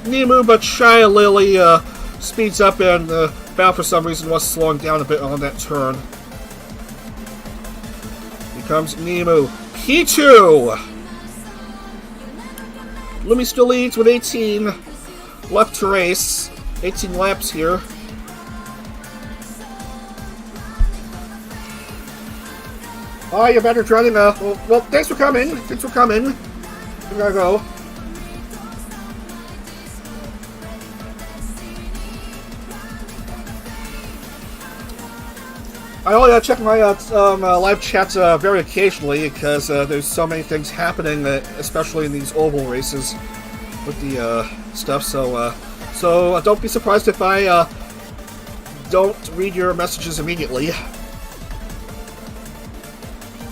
Nemu, but Shia Lily speeds up, and Bao for some reason was slowing down a bit on that turn. Here comes Nemu. P2! Lumi still leads with 18 left to race. 18 laps here. Oh, you're better driving. Well, thanks for coming. We gotta go. I only check my live chats very occasionally because there's so many things happening, especially in these oval races with the stuff. So don't be surprised if I don't read your messages immediately.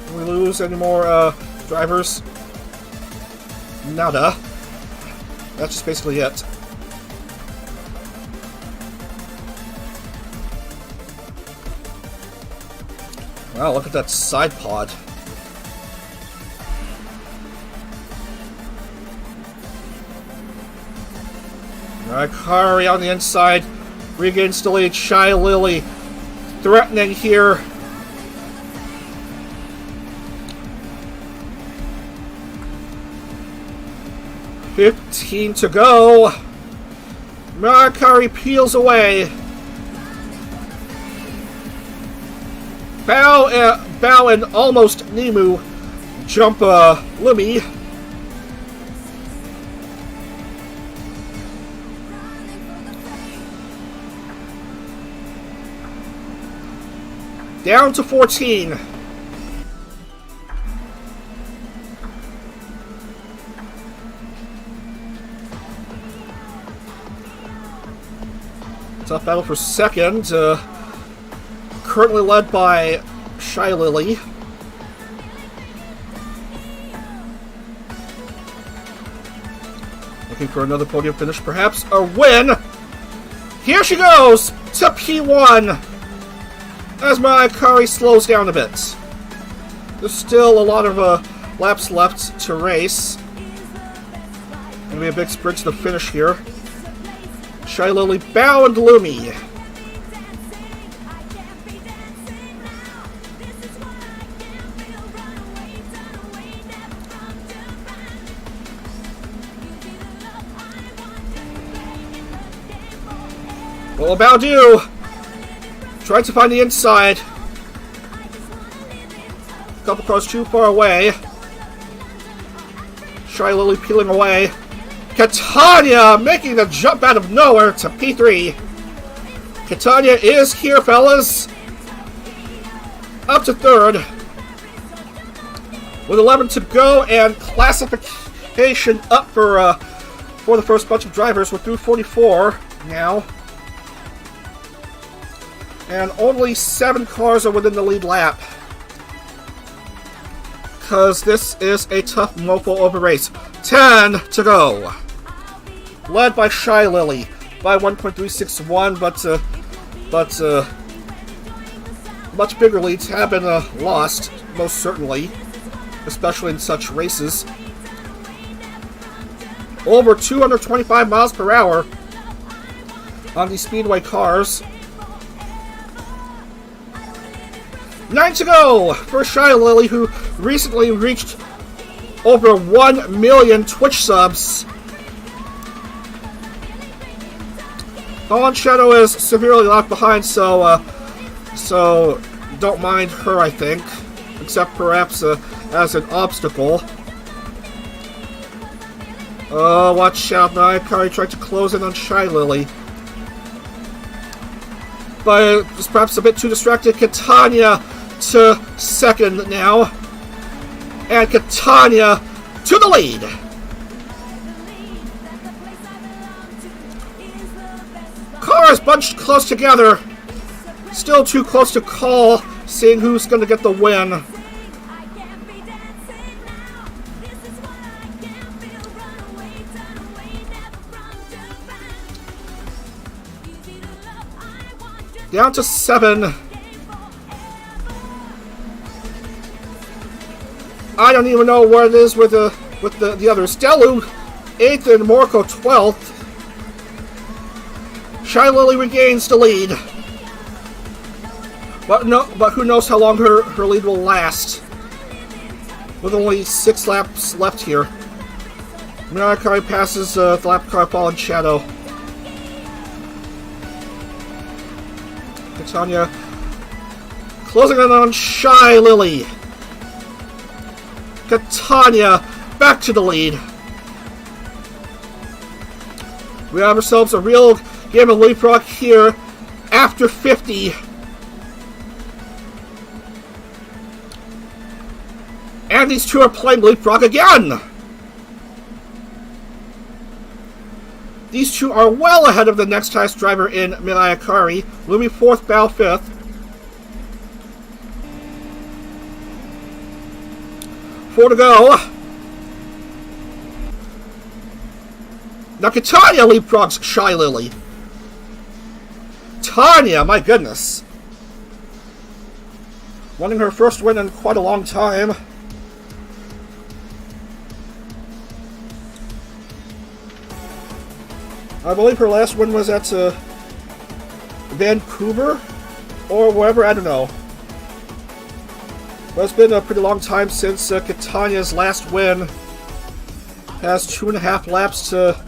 Did we lose any more drivers? Nada. That's just basically it. Wow, look at that side pod. Akari on the inside. Regains the lead. Shy Lily threatening here. $15 to go. Akari peels away. Bao and almost Nemu jump Lumi. Down to 14. Tough battle for second. currently led by Shy Lily. Looking for another podium finish, perhaps a win. Here she goes to P1 as Moriko slows down a bit. There's still a lot of laps left to race. Gonna be a big sprint to the finish here. Shy Lily bound Lumi. Well, Baudu trying to find the inside. A couple cars too far away. Shy Lily peeling away. Catania making the jump out of nowhere to P3. Catania is here, fellas. Up to third. With 11 to go and classification up for the first bunch of drivers. We're through 44 now. And only 7 cars are within the lead lap. Because this is a tough mofo of a race. 10 to go. Led by Shy Lily by 1.361, but much bigger leads have been lost, most certainly, especially in such races. Over 225 miles per hour on these Speedway cars. 9 to go for Shy Lily, who recently reached over 1 million Twitch subs. Fallen Shadow is severely left behind, so don't mind her, I think, except perhaps as an obstacle. Oh, watch out! Moriko tried to close in on Shy Lily, but was perhaps a bit too distracted. Catania to second now, and Catania to the lead. Cars bunched close together, still too close to call, seeing who's going to get the win. Down to 7. I don't even know where it is with the others. Delu 8th and Moriko 12th. Shy Lily regains the lead. But who knows how long her lead will last. With only 6 laps left here. Moriko passes the lap car Fallen Shadow. Catania closing in on Shy Lily. Catania back to the lead. We have ourselves a real game of leapfrog here after 50. And these two are playing leapfrog again. These two are well ahead of the next highest driver in Moriko. Lumi 4th, Bao 5th. Four to go. Now Catania leapfrogs Shy Lily. Tanya, my goodness. Winning her first win in quite a long time. I believe her last win was at Vancouver or wherever, I don't know. But it's been a pretty long time since Catania's last win. Has 2.5 laps to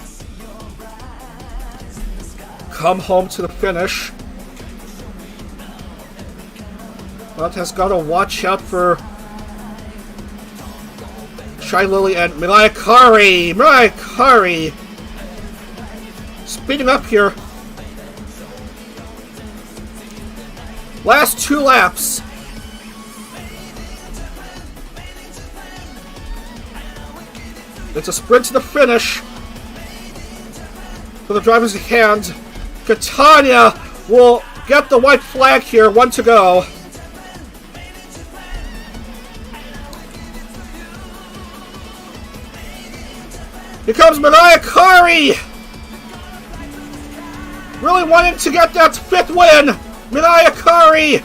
come home to the finish. But has got to watch out for Shy Lily and Moriko. Moriko speeding up here. Last 2 laps. It's a sprint to the finish for the drivers at hand. Catania will get the white flag here. 1 to go. Here comes Mariah Carey. Really wanting to get that 5th win. Mariah Carey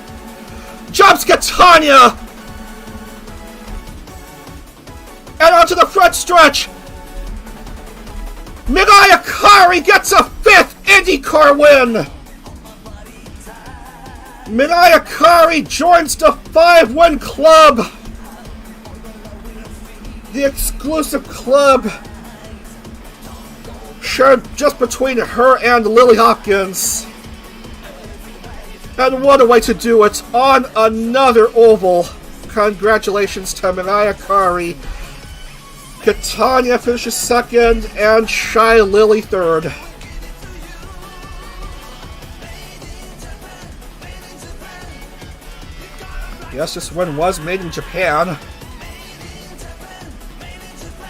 jumps Catania. And onto the front stretch. Mariah Carey gets a 5th IndyCar win. Mariah Carey joins the 5-win club. The exclusive club shared just between her and Lily Hopkins. And what a way to do it on another oval. Congratulations to Mariah Carey. Catania finishes 2nd and Shy Lily 3rd. Yes, this win was made in Japan.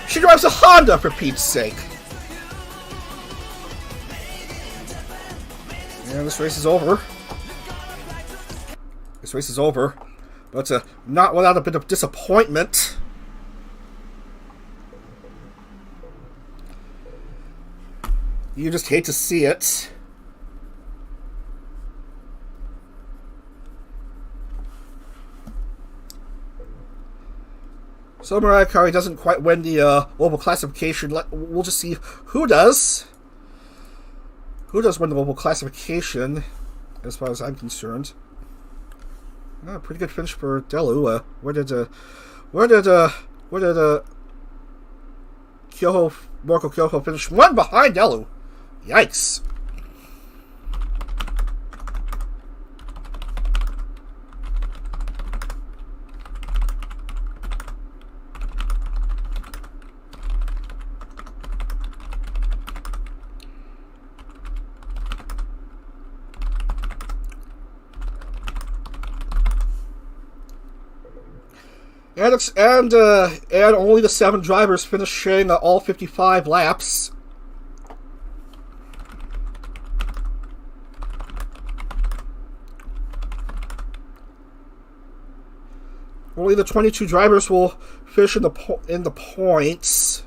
She drives a Honda, for Pete's sake. And this race is over. This race is over. But not without a bit of disappointment. You just hate to see it. So Mariah Carey doesn't quite win the oval classification. We'll just see who does. Who does win the oval classification, as far as I'm concerned. Pretty good finish for Delu. Where did Moriko Kyoho finish? 1 behind Delu. Yikes. And only the 7 drivers finishing all 55 laps. Only the 22 drivers will finish in the points.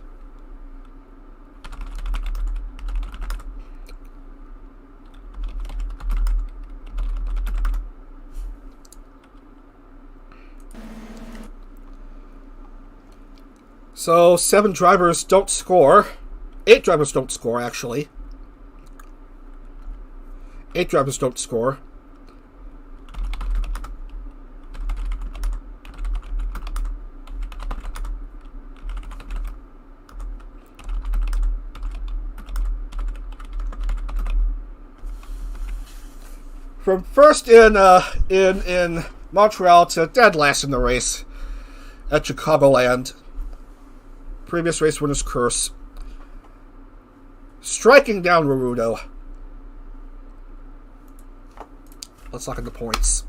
So 7 drivers don't score. 8 drivers don't score, actually. 8 drivers don't score. From first in Montreal to dead last in the race at Chicagoland. Previous race winner's curse. Striking down Rurudo. Let's look at the points.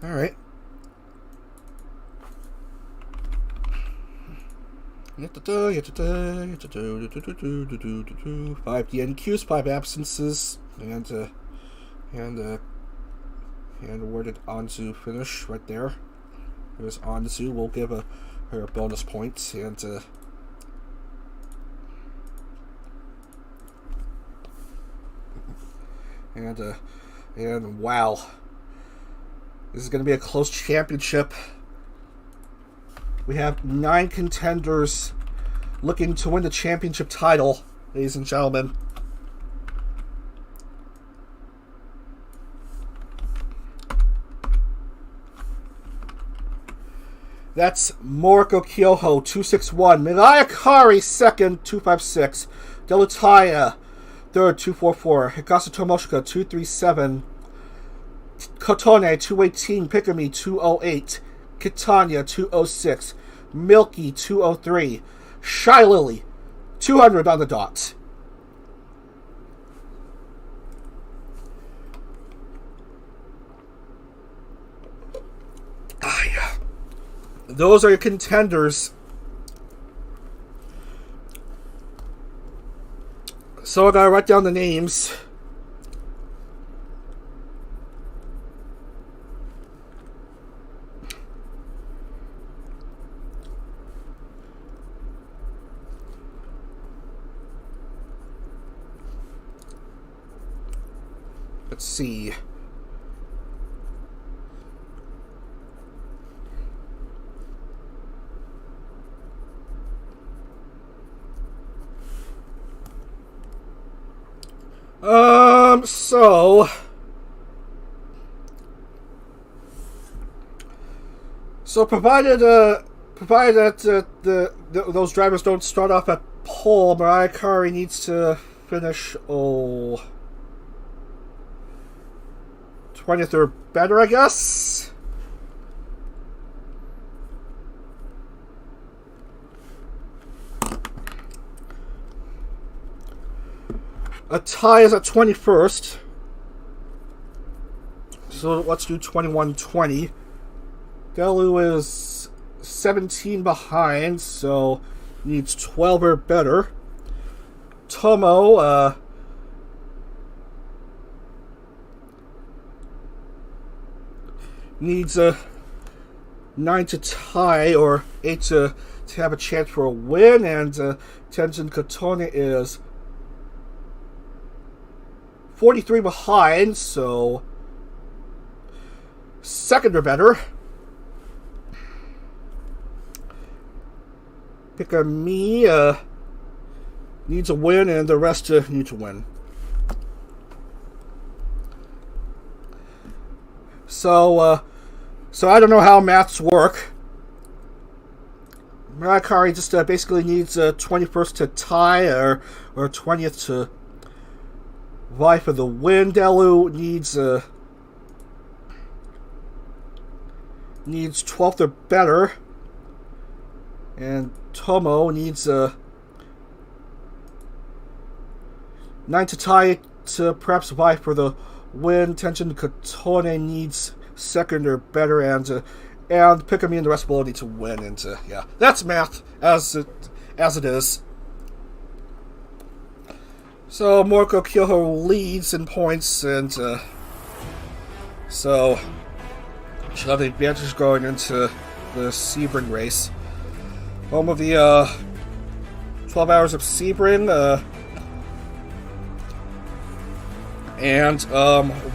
Alright. 5 DNQs, 5 absences, and awarded Anzu finish right there. There's Anzu. We'll give her bonus points and wow, this is going to be a close championship. We have 9 contenders looking to win the championship title, ladies and gentlemen. That's Moriko Kyoho, 261. Mariah Carey, 2nd, 256. Delutaya, 3rd, 244. Hikasu Tomoshika, 237. Kotone, 218. Pikami, 208. Catania, 206. Milky, 203. Shy Lily, 200 on the dot. Yeah. Those are your contenders. So I gotta write down the names. Let's see. So provided that those drivers don't start off at pole, IndyCar needs to finish 20th or better, I guess. A tie is at 21st. So let's do 21-20. Delu is 17 behind, so needs 12 or better. Tomo, needs a 9 to tie or 8 to have a chance for a win, and Tenjin Kotone is 43 behind, so second or better. Pick a me needs a win, and the rest need to win. So I don't know how maths work. IndyCar just basically needs 21st to tie or 20th to vie for the win. Delu needs 12th or better, and Tomo needs 9 to tie to perhaps vie for the win. Tenjin Kotone needs second or better, and Pickamy and the rest will need to win. And yeah, that's math as it is. So Moriko Kyoho leads in points, and so she'll have the advantage going into the Sebring race. Home of the 12 Hours of Sebring, and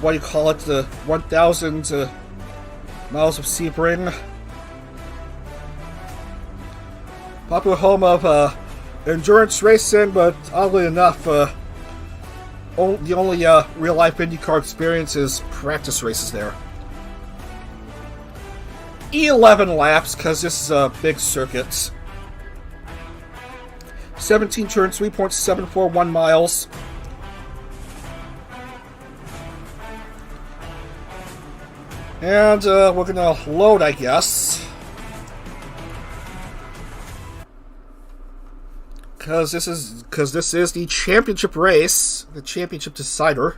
what do you call it? The 1,000 miles of Sebring. Popular home of endurance racing, but oddly enough, the only real-life IndyCar experience is practice races there. 11 laps, because this is a big circuit. 17 turns, 3.741 miles. And we're gonna load, I guess, because this is the championship race, the championship decider.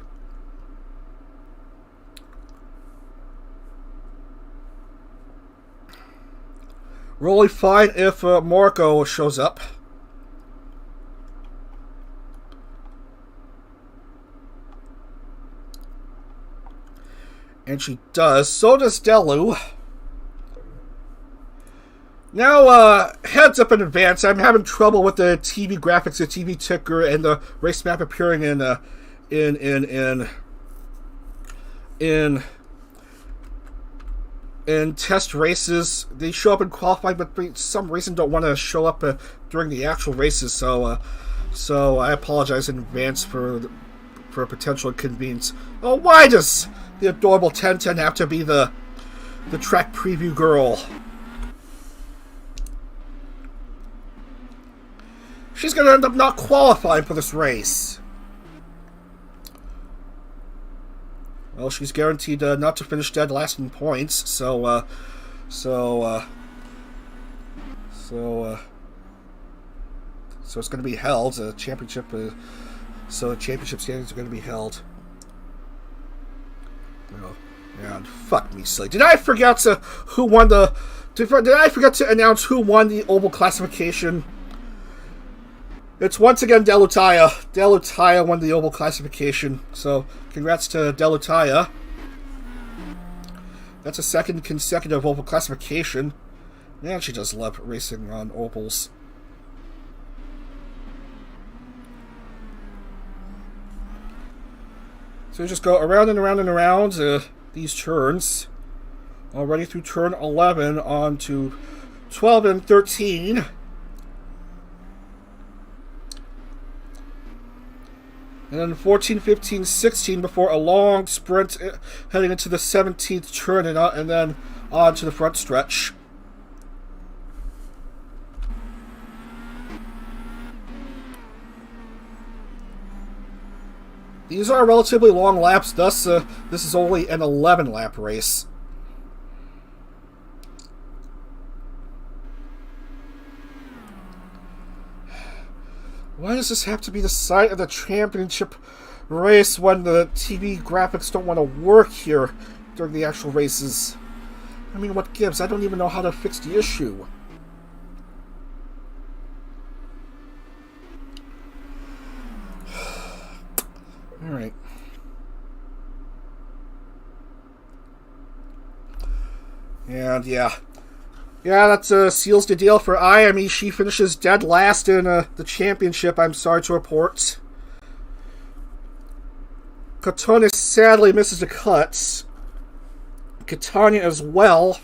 Really fine if Moriko shows up. And she does. So does Delu. Now, heads up in advance, I'm having trouble with the TV graphics, the TV ticker, and the race map appearing in test races. They show up in qualifying, but for some reason don't want to show up during the actual races. So I apologize in advance for potential inconvenience. Oh, why does the adorable 1010 have to be the track preview girl? She's going to end up not qualifying for this race. Well, she's guaranteed not to finish dead last in points, so it's going to be held. The championship standings are going to be held. Oh, and fuck me, silly. Did I forget to announce who won the Oval classification? It's once again Delutaya. Delutaya won the Oval classification. So, congrats to Delutaya. That's a second consecutive Oval classification. Man, she does love racing on ovals. So you just go around and around and around these turns. Already through turn 11 on to 12 and 13. And then 14, 15, 16 before a long sprint heading into the 17th turn and then on to the front stretch. These are relatively long laps, thus this is only an 11-lap race. Why does this have to be the site of the championship race when the TV graphics don't want to work here during the actual races? I mean, what gives? I don't even know how to fix the issue. Alright. And yeah, that seals the deal for IME. She finishes dead last in the championship, I'm sorry to report. Kotone sadly misses the cuts. Kotone as well.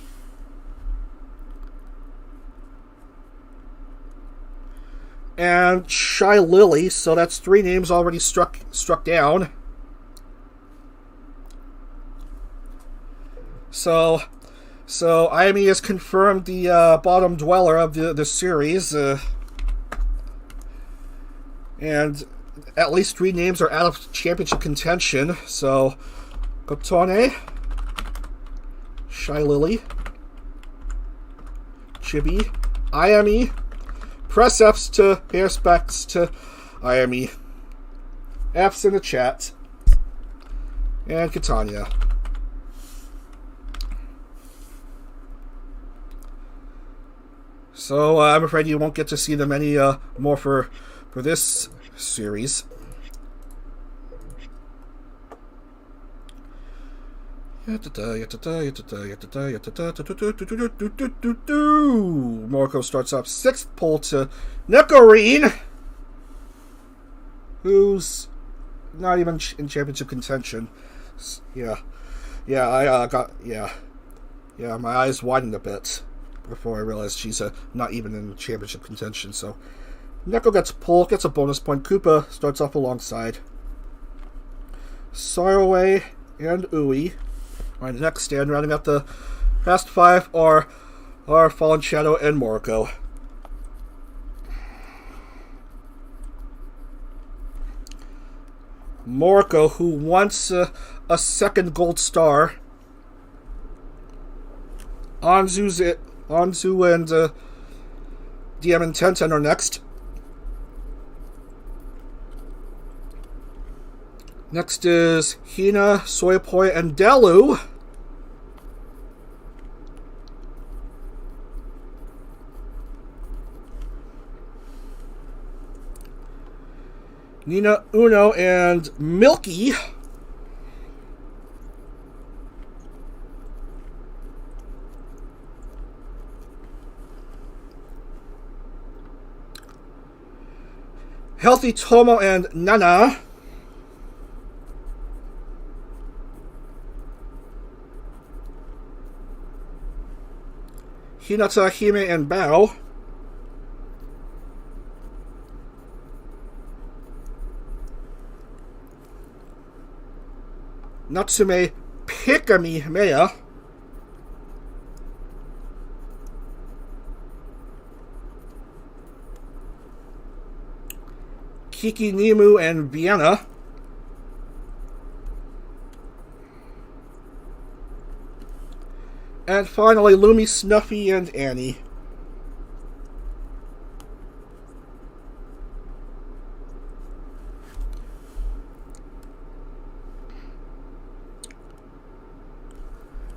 And Shy Lily, so that's 3 names already struck down. So IME has confirmed the bottom dweller of the series, and at least 3 names are out of championship contention. So Kotone, Shy Lily, Chibi, IME. Press F's to pay respects to IME. F's in the chat. And Catania. So I'm afraid you won't get to see them any more for this series. Moriko starts off 6th, pole to Nekorine, who's not even in championship contention. Yeah, my eyes widened a bit before I realized she's not even in championship contention. So Neko gets pole, gets a bonus point. Koopa starts off alongside. Sorroway and Ui. My next stand, rounding out the Fast 5 are Fallen Shadow and Moriko. Moriko, who wants a second gold star. Anzu and DM and Tenten are next. Next is Hina, Soyapoi, and Delu. Nina, Uno, and Milky. Healthy Tomo and Nana. Hinata, Hime, and Bao. Natsume, Pikami, Mea. Kiki, Nimu, and Vienna. And finally, Lumi, Snuffy, and Annie.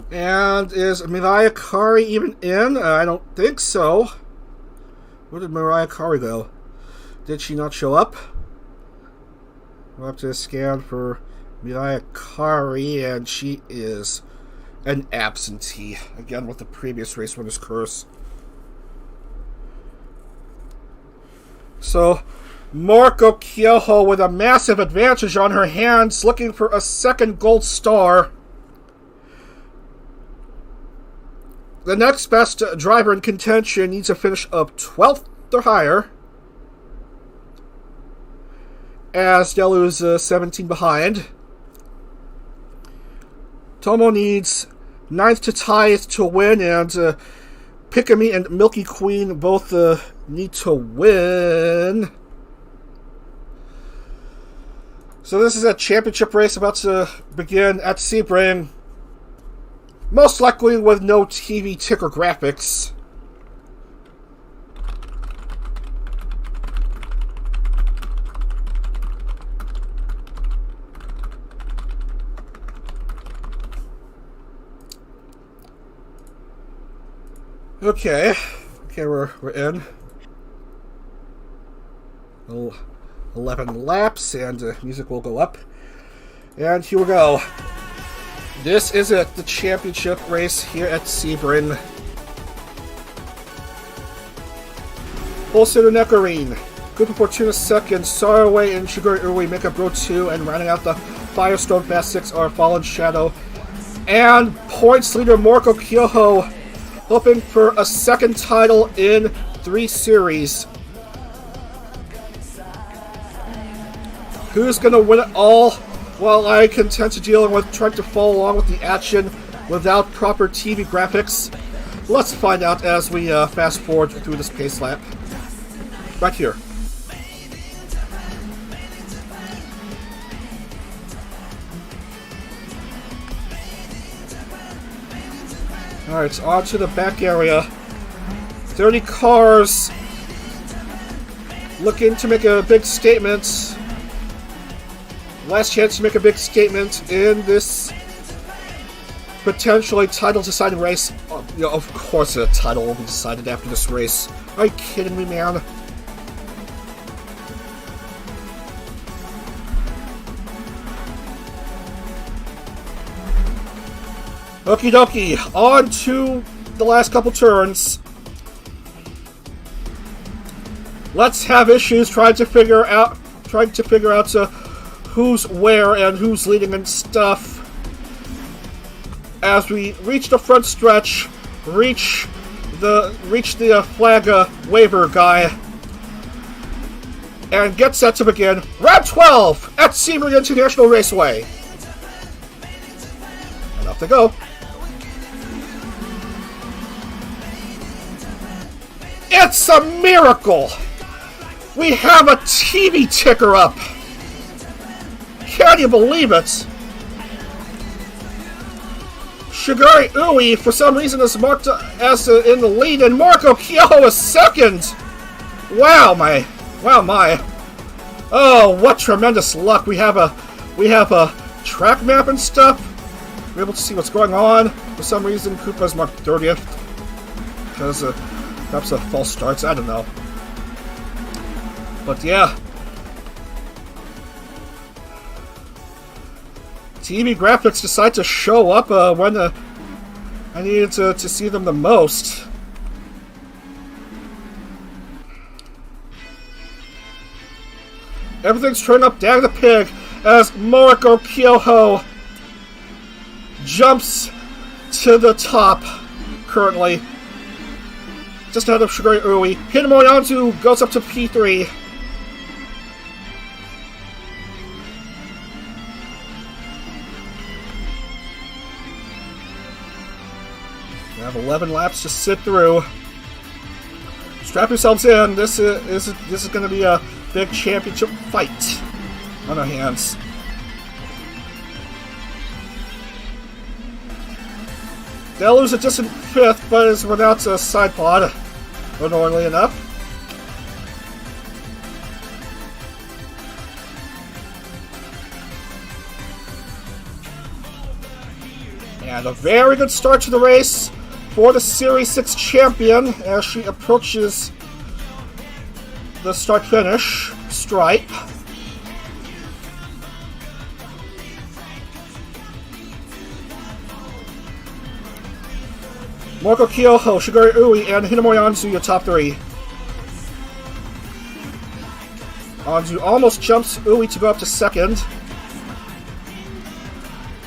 And is Mariah Carey even in? I don't think so. Where did Mariah Carey go? Did she not show up? We'll have to scan for Mariah Carey, and she is an absentee. Again, with the previous race winner's curse. So, Moriko Kyoho with a massive advantage on her hands, looking for a second gold star. The next best driver in contention needs a finish of 12th or higher, as Delu's 17 behind. Tomo needs 9th to tie to win, and Pikami and Milky Queen both need to win. So this is a championship race about to begin at Sebring, most likely with no TV ticker graphics. Okay, we're in. 11 laps, and music will go up. And here we go. This is it, the championship race here at Sebring. Holstein and Neckarine, Group of Fortuna second, Saraway and Shigure Uri make up row 2, and rounding out the Firestone Fast 6 are Fallen Shadow. And points leader Moriko Kyoho, hoping for a second title in 3 series. Who's going to win it all, while I contend to dealing with trying to follow along with the action without proper TV graphics? Let's find out as we fast forward through this pace lap. Right here. Alright, on to the back area. 30 cars looking to make a big statement. Last chance to make a big statement in this potentially title-deciding race. Of course a title will be decided after this race. Are you kidding me, man? Okie dokie, on to the last couple turns. Let's have issues trying to figure out who's where and who's leading and stuff. As we reach the front stretch, reach the flag waiver guy, and get set to begin round 12 at Sebring International Raceway. And off they go. It's a miracle! We have a TV ticker up! Can you believe it? Shigure Ui, for some reason, is marked as in the lead, and Moriko Kyoho is second! Wow, my. Oh, what tremendous luck. We have a track map and stuff. We're able to see what's going on. For some reason, Koopa's marked 30th. Because, perhaps a false starts, I don't know. But yeah. TV graphics decide to show up when I needed to see them the most. Everything's turned up down the pig as Moriko Kyoho jumps to the top currently. Just ahead of Shigure Ui. Hinamori Anzu goes up to P3. We have 11 laps to sit through. Strap yourselves in. This is going to be a big championship fight on our hands. Delu's a distant 5th, but is without a side pod, annoyingly enough. And a very good start to the race for the Series 6 champion as she approaches the start-finish stripe. Moriko Kyoho, Shigure Ui, and Hinamori Anzu, your top 3. Anju almost jumps Uwe to go up to second.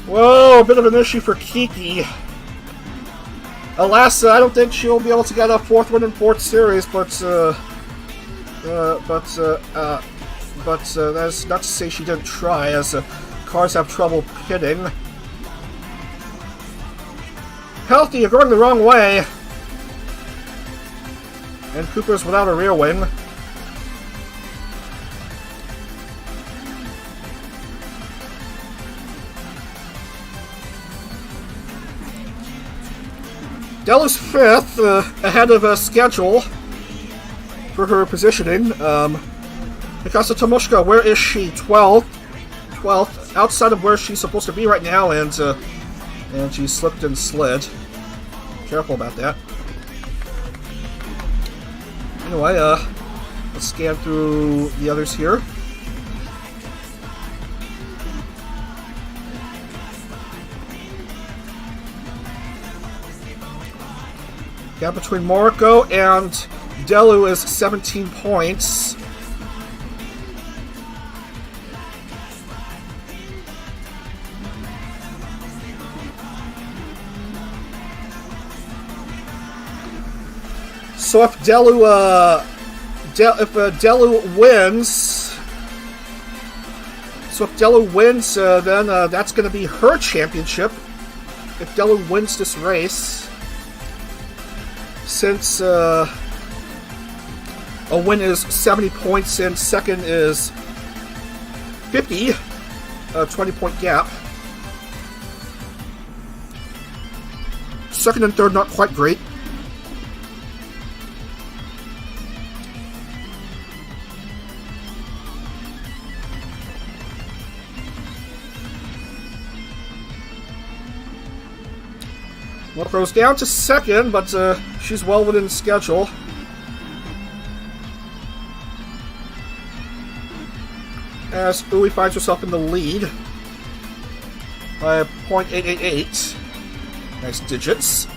Whoa, a bit of an issue for Kiki. Alas, I don't think she'll be able to get a fourth win in fourth series, but that's not to say she didn't try, as cars have trouble pitting. Healthy, you're going the wrong way. And Cooper's without a rear wing. Delu's fifth, ahead of schedule for her positioning. Mikasa Tomoshika, where is she? 12th. 12th, outside of where she's supposed to be right now, and she slipped and slid. Careful about that. Anyway, let's scan through the others here. Gap between Moriko and Delu is 17 points. So if Delu wins, then that's going to be her championship. If Delu wins this race. Since a win is 70 points and second is 50, a 20-point gap. Second and third not quite great. Moriko's down to second, but she's well within schedule. As Uwe finds herself in the lead by .888. Nice digits.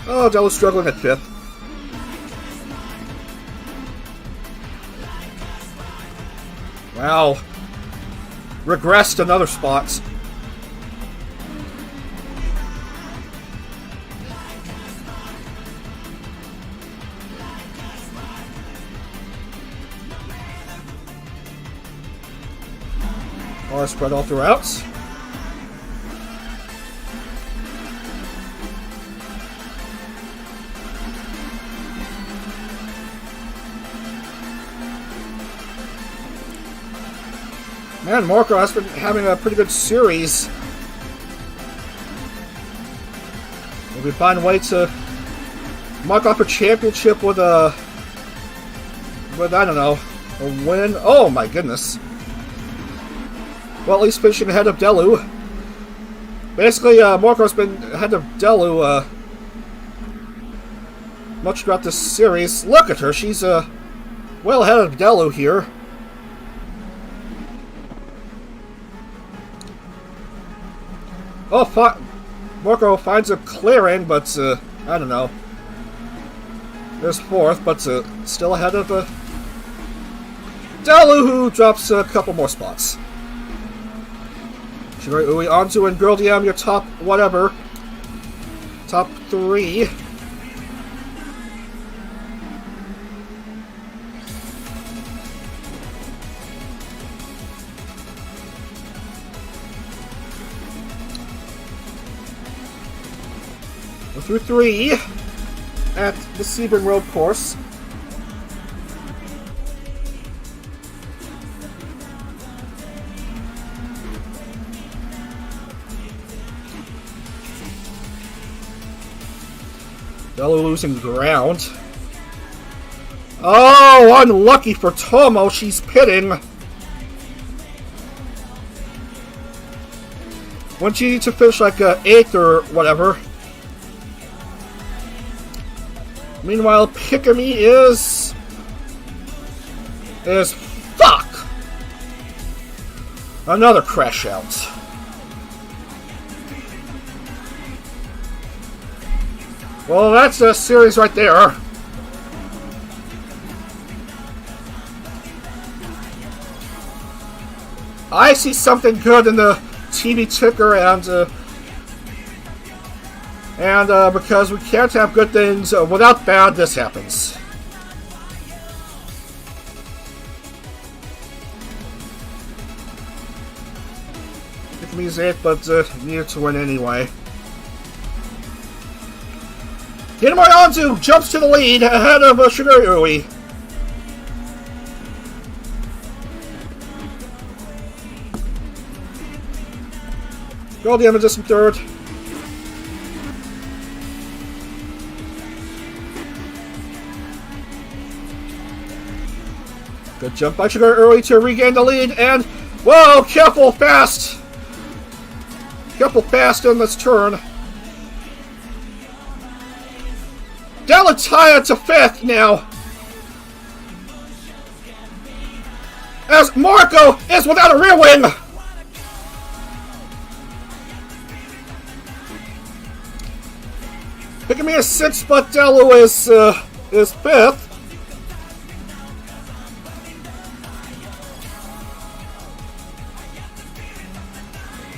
Oh, Delu's struggling at fifth. Wow. Regressed another spot. Spread all throughout. Man, Moriko has been having a pretty good series. Will we find a way to mark off a championship with I don't know, a win? Oh my goodness. Well, at least finishing ahead of Delu. Basically, Moriko's been ahead of Delu much throughout this series. Look at her, she's well ahead of Delu here. Oh, Moriko finds a clearing, but I don't know. There's fourth, but still ahead of Delu, who drops a couple more spots. Shirai Uwe, Anju, and Girl DM, your top whatever. Top three. We're through three at the Sebring Road course. Delu losing ground. Oh, unlucky for Tomo. She's pitting. When she needs to finish like 8th or whatever. Meanwhile, Pikami is fuck. Another crash out. Well, that's a series right there. I see something good in the TV ticker, and because we can't have good things without bad, this happens. Means 8, but needed to win anyway. Hinamori Anzu jumps to the lead ahead of Shigurui. Goldie is in third. Good jump by Shigurui to regain the lead, and whoa, careful, fast! Couple fast in this turn. Delutaya to 5th now. As Moriko is without a rear wing. Picking me a 6th, but Delu is 5th.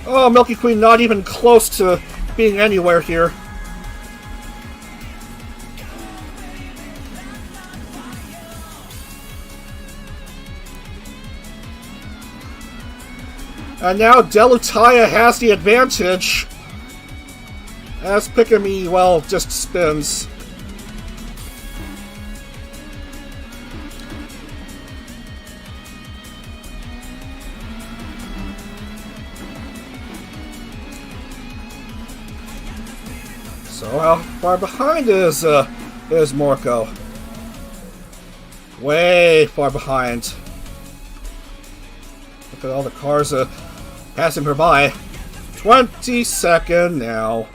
Oh, Milky Queen not even close to being anywhere here. And now Delutaya has the advantage. As Pikami, well, just spins. So how far behind is Moriko? Way far behind. Look at all the cars passing her by. 22nd now.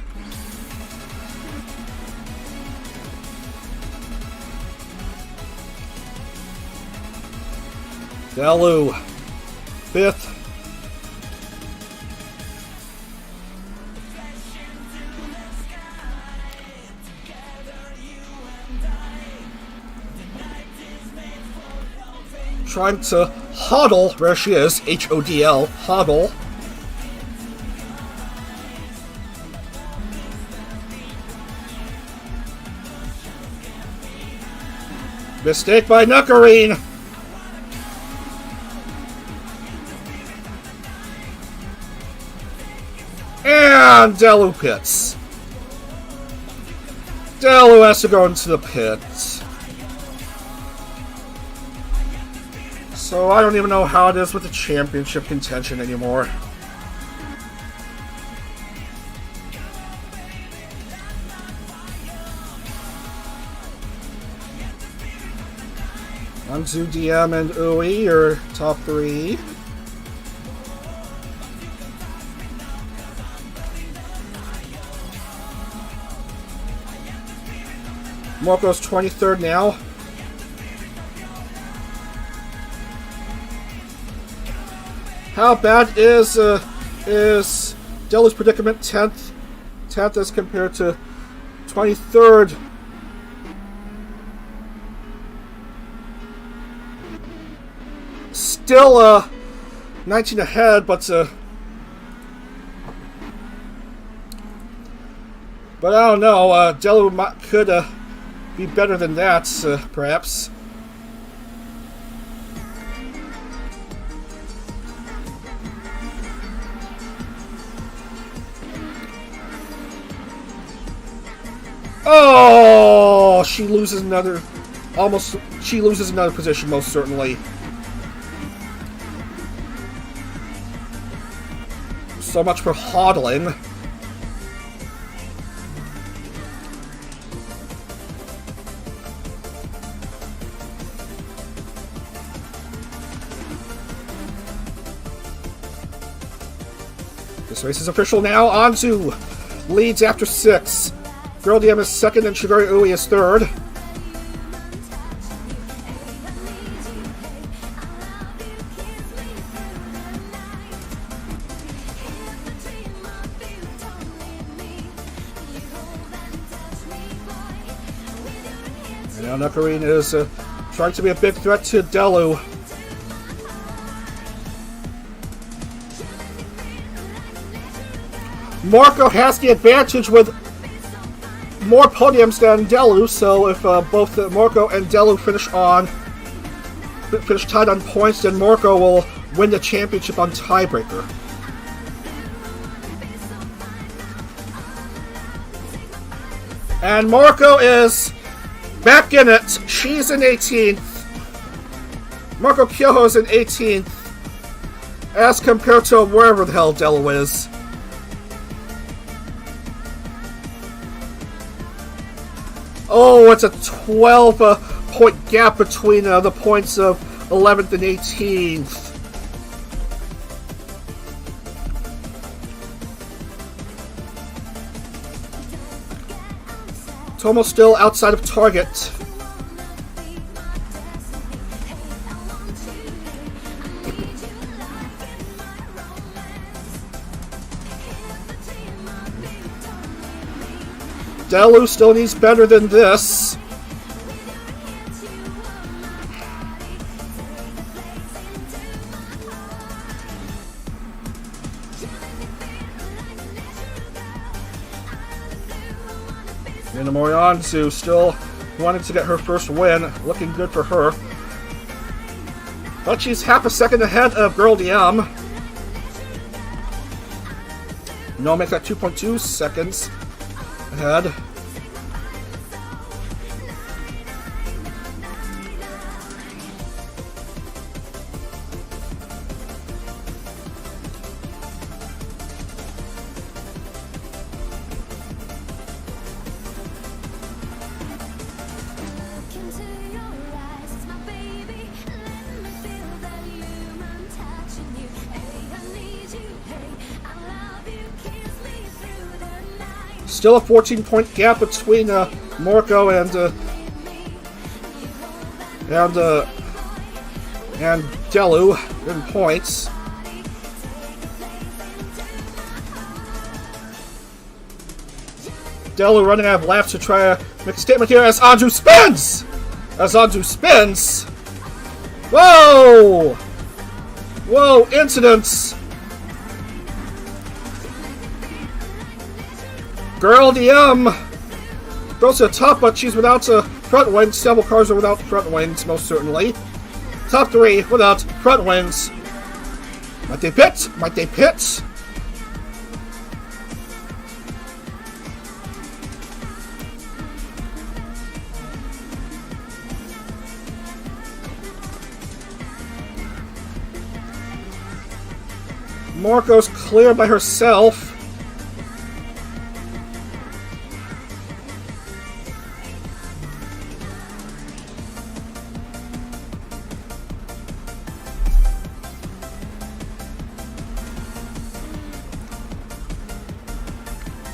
Delu, 5th. Trying to hodl, where she is, H-O-D-L, hodl. Mistake by Nuckarine. And Delu pits. Delu has to go into the pits. So I don't even know how it is with the championship contention anymore. Anzu, DM, and Ui are top 3. Moriko's 23rd now. How bad is Delu's predicament? 10th? 10th as compared to 23rd. Still 19 ahead, but I don't know. Delu could be better than that, perhaps. Oh, she loses another. She loses another position, most certainly. So much for hodling. This race is official now. Anzu leads after 6. Girl DM is 2nd and Shiguri Ui is 3rd. And now Nuckarine is trying to be a big threat to Delu. Moriko has the advantage with more podiums than Delu, so if both Moriko and Delu finish tied on points, then Moriko will win the championship on tiebreaker. And Moriko is back in it. She's in 18th. Moriko Kyoho is in 18th. As compared to wherever the hell Delu is. Oh, it's a 12-point gap between the points of 11th and 18th. Tomo's still outside of target. Delu still needs better than this. And Morianzu still wanting to get her first win. Looking good for her. But she's half a second ahead of Girl DM. No, make that 2.2 seconds ahead. Still a 14-point gap between Moriko and Delu in points. Delu running out of laps to try to make a statement here as Anju spins! Whoa! Whoa, incidents! Girl DM goes to the top, but she's without a front wing. Several cars are without front wings, most certainly. Top three without front wings. Might they pit? Might they pit? Moriko's clear by herself.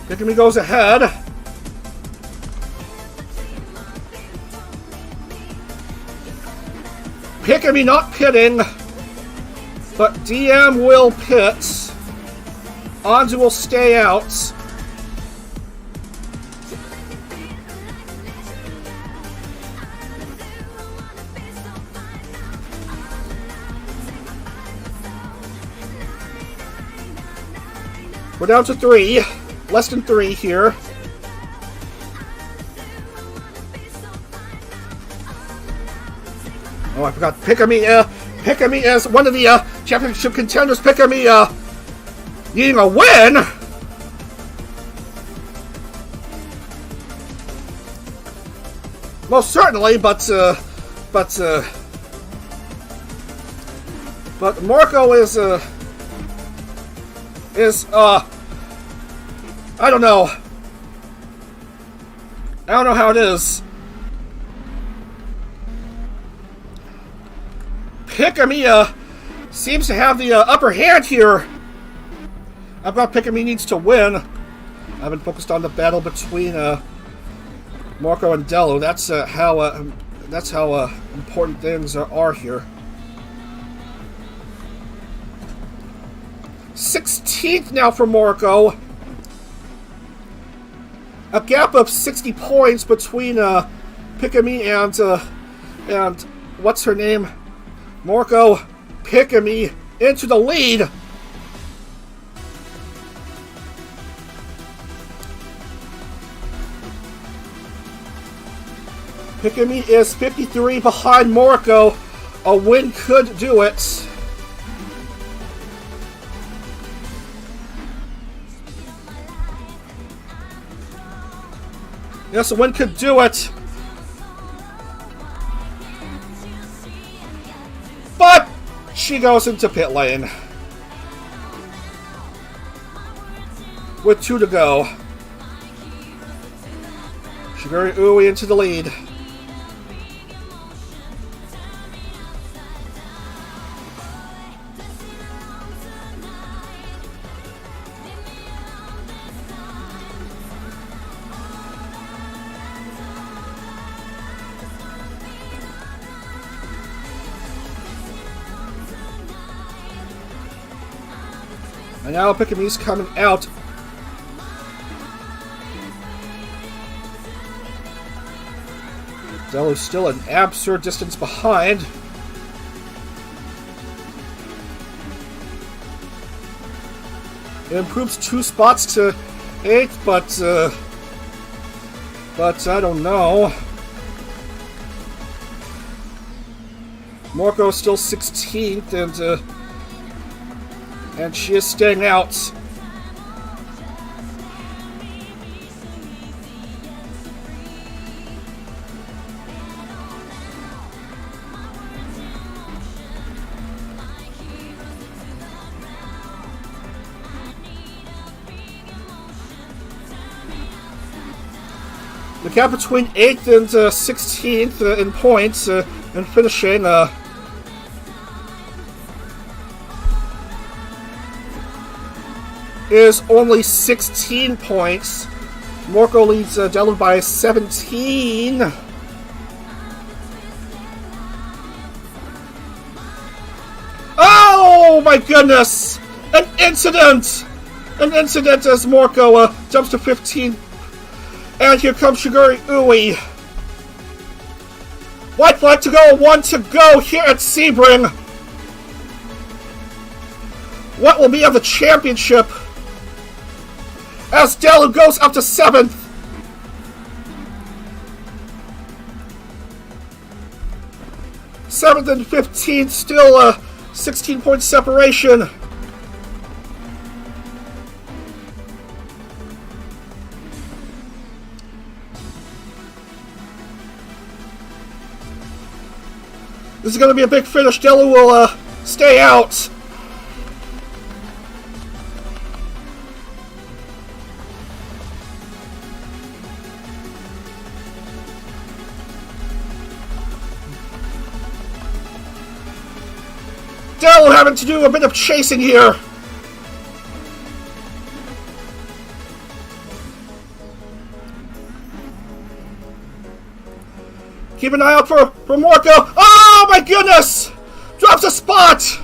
Pikami goes ahead. Pikami not pitting, but DM will pit. Anzu will stay out. We're down to 3. Less than 3 here. Oh, I forgot. Pikami is one of the championship contenders. Pikami needing a win. Most certainly, but Moriko is I don't know. I don't know how it is. Pikami seems to have the upper hand here. I thought Pikami needs to win. I've been focused on the battle between Moriko and Delu. That's how important things are here. 16th now for Moriko. A gap of 60 points between Pikami and what's her name? Moriko. Pikami into the lead. Pikami is 53 behind Moriko. A win could do it. Yes, a win could do it. But she goes into pit lane. With 2 to go. Shiguri Ui into the lead. And now Pikami's coming out. Delu's still an absurd distance behind. It improves 2 spots to 8th, but I don't know. Moriko's still 16th, and she is staying out. The gap between 8th and 16th in points and finishing is only 16 points. Moriko leads Delu by 17. Oh my goodness! An incident! An incident as Moriko jumps to 15. And here comes Shiguri Ui. White flag to go, 1 to go here at Sebring. What will be of the championship? As Delu goes up to 7th. 7th and 15th, still 16-point separation. This is going to be a big finish. Delu will stay out. Delu having to do a bit of chasing here. Keep an eye out for Moriko. Oh my goodness! Drops a spot!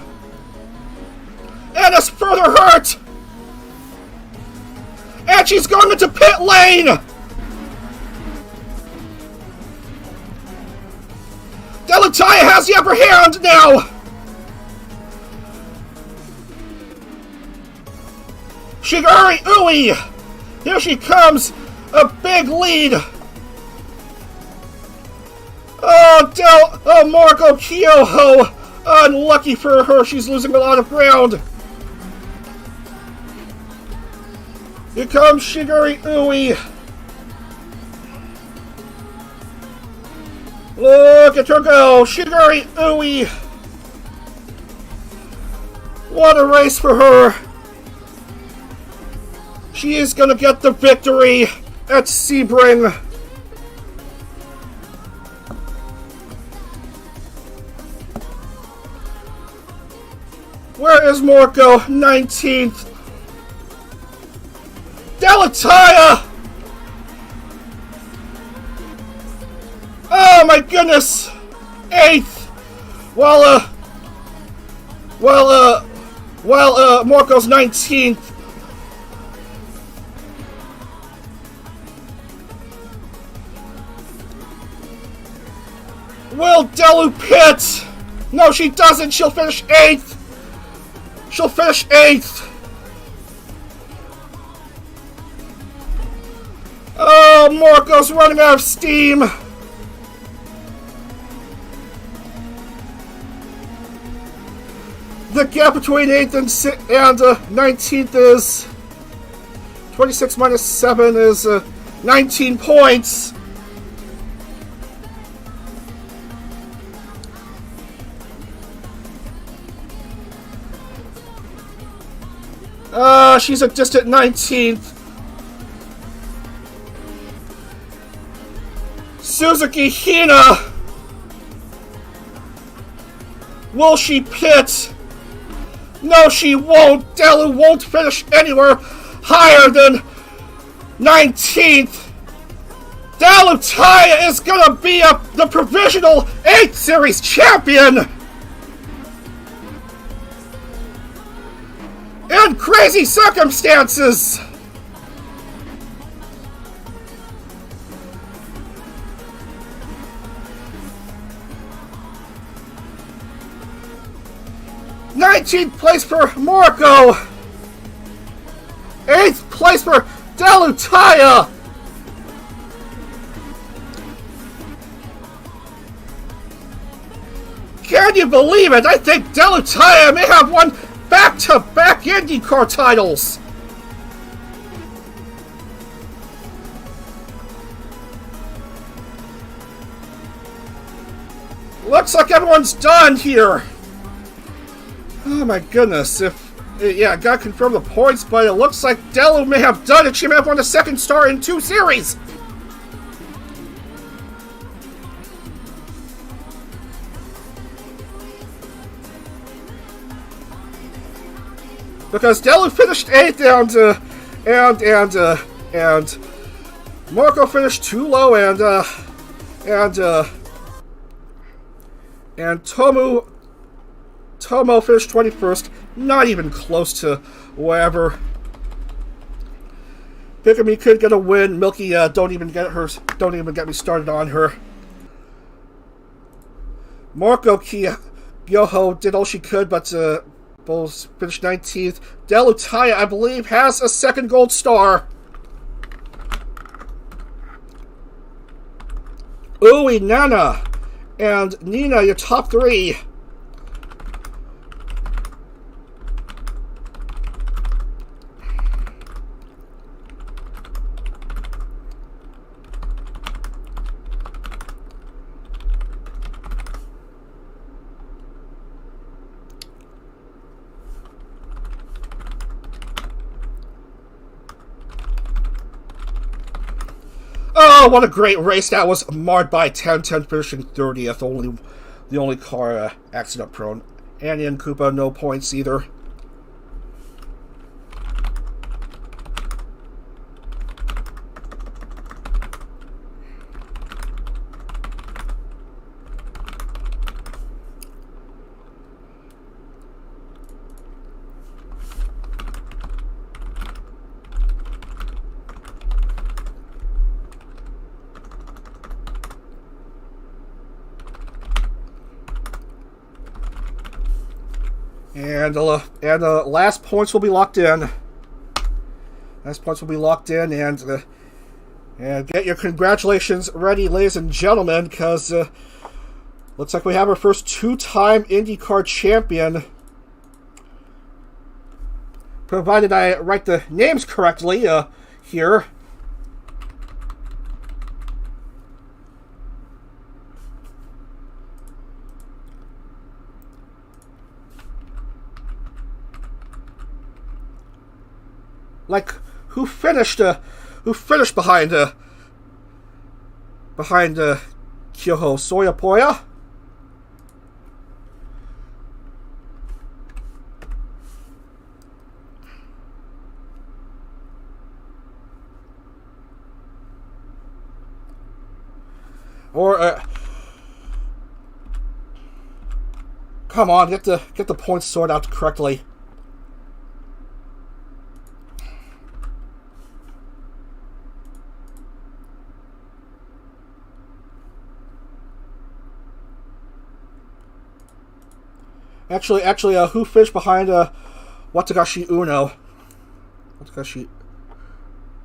And is further hurt! And she's going into pit lane! Delutaya has the upper hand now! Shiguri Ui! Here she comes! A big lead! Oh, Moriko Kyoho! Unlucky for her, she's losing a lot of ground. Here comes Shiguri Ui. Look at her go! Shiguri Ui! What a race for her! She is gonna get the victory at Sebring. Where is Moriko? 19th. Delutaya! Oh my goodness! 8th! While Moriko's 19th. Will Delu pit? No, she doesn't. She'll finish 8th. She'll finish 8th. Oh, Moriko's running out of steam. the gap between 8th and 19th is 26 minus 7 is 19 points. She's a distant 19th. Suzuki Hina. Will she pit? No, she won't. Delu won't finish anywhere higher than 19th. Delutaya is gonna be the provisional 8th Series champion. In crazy circumstances. '19th place for Moriko. 8th place for Delutaya. Can you believe it? I think Delutaya may have won back-to-back IndyCar titles. Looks like everyone's done here. Oh my goodness, yeah, I gotta confirm the points, but it looks like Delu may have done it. She may have won a second star in 2 series. Because Delu finished 8th and Moriko finished too low and Tomo finished 21st, not even close to wherever. Pikami could get a win. Milky, don't even get me started on her. Moriko Kyoho did all she could, but both finished 19th. Delutaya, I believe, has a second gold star. Ui, Nana, and Nina, your top 3. Oh, what a great race that was, marred by 10-10 finishing 30th, the only car accident prone. Annie and Koopa, no points either. And the last points will be locked in. And get your congratulations ready, ladies and gentlemen, because looks like we have our first 2-time IndyCar champion. Provided I write the names correctly here. Like, who finished behind Kyoho? Soyapoya? Or come on, get the points sorted out correctly. Actually, who finished behind Watagashi Uno? Watagashi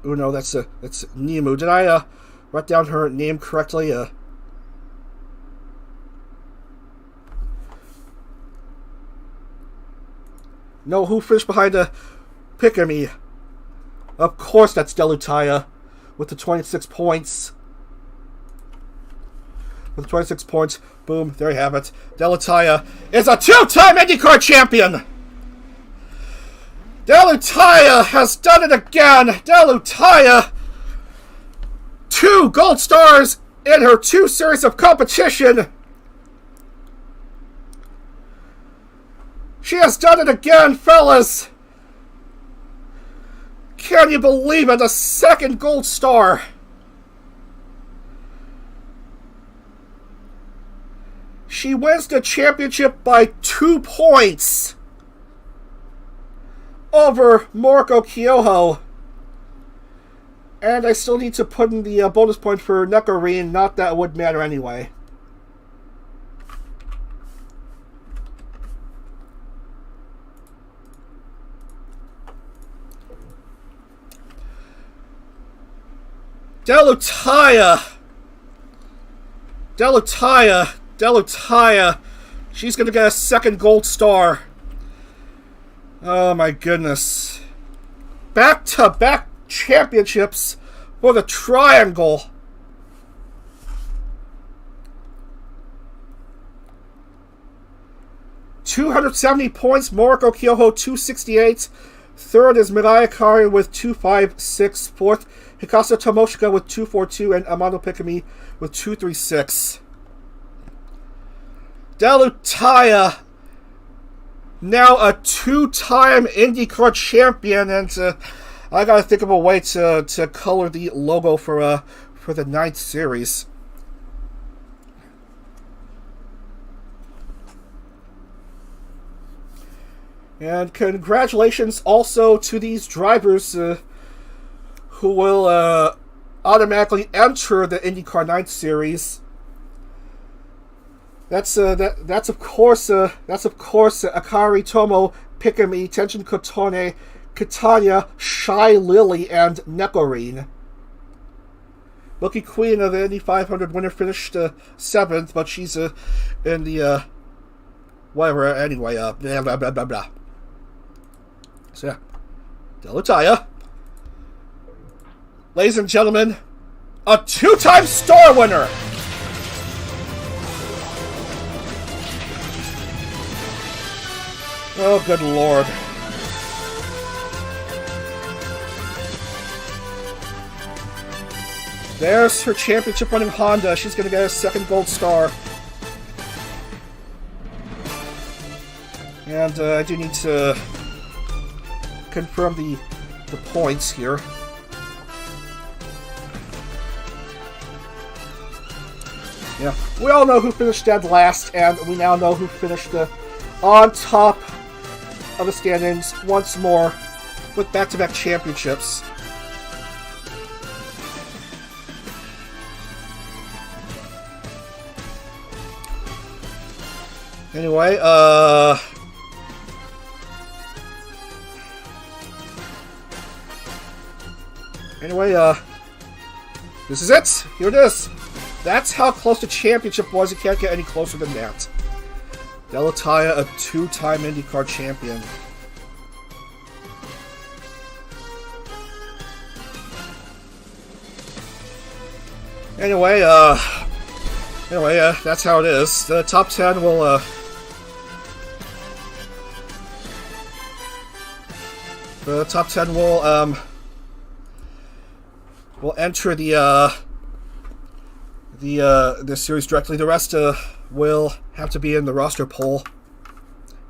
Uno, that's Nimu. Did I write down her name correctly? No, who finished behind the Pikami? Of course, that's Delutaya with the 26 points. With 26 points, boom, there you have it. Delutaya is a two-time IndyCar champion! Delutaya has done it again! Delutaya, 2 gold stars in her 2 series of competition! She has done it again, fellas! Can you believe it? A 2nd gold star! She wins the championship by 2 points over Moriko Kyoho. And I still need to put in the bonus point for Nekarine. Not that it would matter anyway. Delutaya. She's going to get a 2nd gold star. Oh my goodness. Back-to-back championships for the Triangle. .270 points. Moriko Kyoho, 268. 3rd is Mirai Akari with 256. 4th, Hikasa Tomoshika with 242. And Amano Pikami with 236. Delutaya, now a 2-time IndyCar champion, and I gotta think of a way to color the logo for the 9th series. And congratulations also to these drivers who will automatically enter the IndyCar 9th series. That's of course Akari Tomo, Pikami, Tenjin Kotone, Katanya, Shy Lily, and Nekarine. Lucky Queen of the Indy 500 winner finished 7th, but she's in the whatever anyway. Blah blah blah blah blah. So yeah, Delutaya, ladies and gentlemen, a 2-time star winner. Oh, good Lord. There's her championship winning Honda. She's going to get a 2nd gold star. And I do need to confirm the points here. Yeah, we all know who finished dead last, and we now know who finished on top of the standings once more with back-to-back championships. Anyway, this is it. Here it is. That's how close the championship was. You can't get any closer than that. Delutaya, a 2-time IndyCar champion. Anyway, that's how it is. The top 10 will, will enter the series directly. The rest will have to be in the roster poll,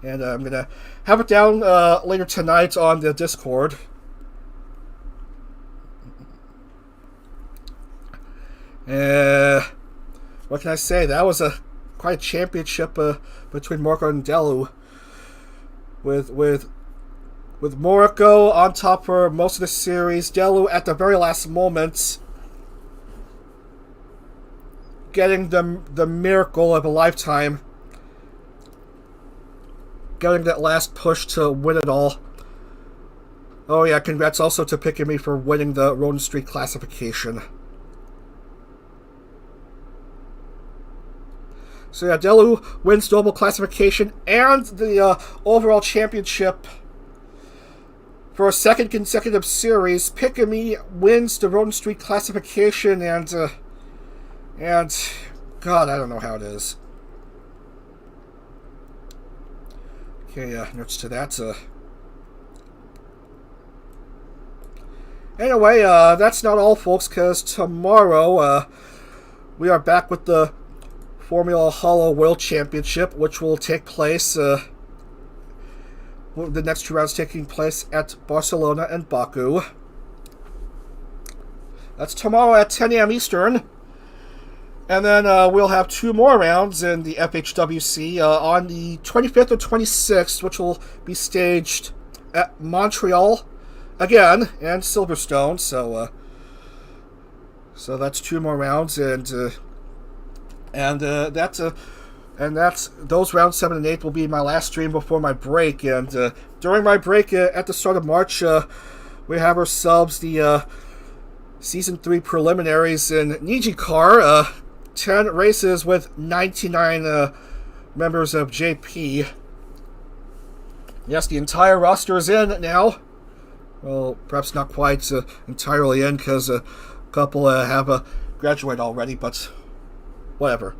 and I'm gonna have it down later tonight on the Discord. What can I say? That was quite a championship between Moriko and Delu, with Moriko on top for most of the series. Delu at the very last moment getting the miracle of a lifetime, getting that last push to win it all. Oh yeah, congrats also to Pikami for winning the Roden Street classification. So yeah, Delu wins global classification and the overall championship for a second consecutive series. Pick-a-me wins the Road and Street classification, and God, I don't know how it is. Okay, notes to that. Anyway, that's not all, folks, because tomorrow we are back with the Formula Hollow World Championship, which will take place, the next 2 rounds taking place at Barcelona and Baku. That's tomorrow at 10 a.m. Eastern. And then we'll have 2 more rounds in the FHWC on the 25th or 26th, which will be staged at Montreal again and Silverstone. So that's 2 more rounds, and that's those rounds 7 and 8 will be my last stream before my break. And during my break at the start of March, we have ourselves the Season 3 preliminaries in IndyCar. 10 races with 99 members of JP. Yes, the entire roster is in now. Well, perhaps not quite entirely in, because a couple have graduated already, but whatever.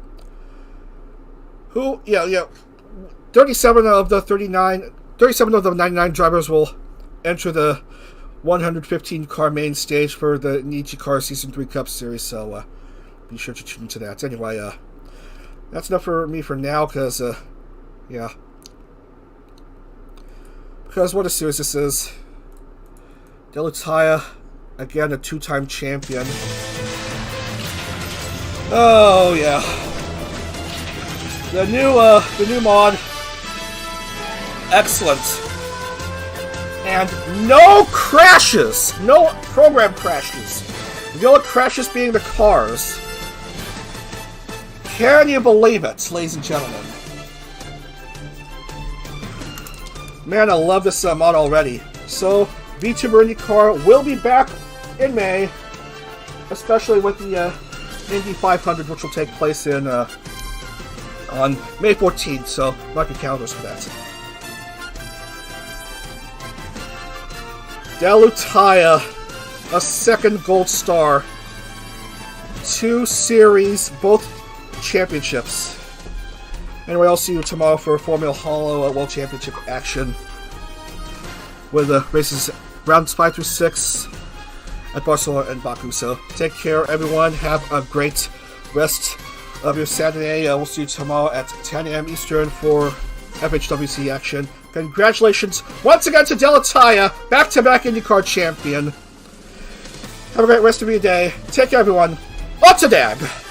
37 of the 99 drivers will enter the 115 car main stage for the IndyCar Season 3 Cup Series, so be sure to tune into that. Anyway, that's enough for me for now, because, because what a series this is. Delutaya, again, a 2-time champion. Oh, yeah. The new mod. Excellent. And no crashes! No program crashes. The only crashes being the cars. Can you believe it, ladies and gentlemen? Man, I love this mod already. So, VTuber IndyCar will be back in May, especially with the Indy 500, which will take place in on May 14th. So, mark your calendars for that. Delutaya, a 2nd gold star, 2 series, both championships. Anyway, I'll see you tomorrow for Formula Hollow World Championship action with races rounds 5 through 6 at Barcelona and Baku. So take care, everyone. Have a great rest of your Saturday. We'll see you tomorrow at 10 a.m. Eastern for FHWC action. Congratulations once again to Delutaya, back-to-back IndyCar champion. Have a great rest of your day. Take care, everyone. Otsadag!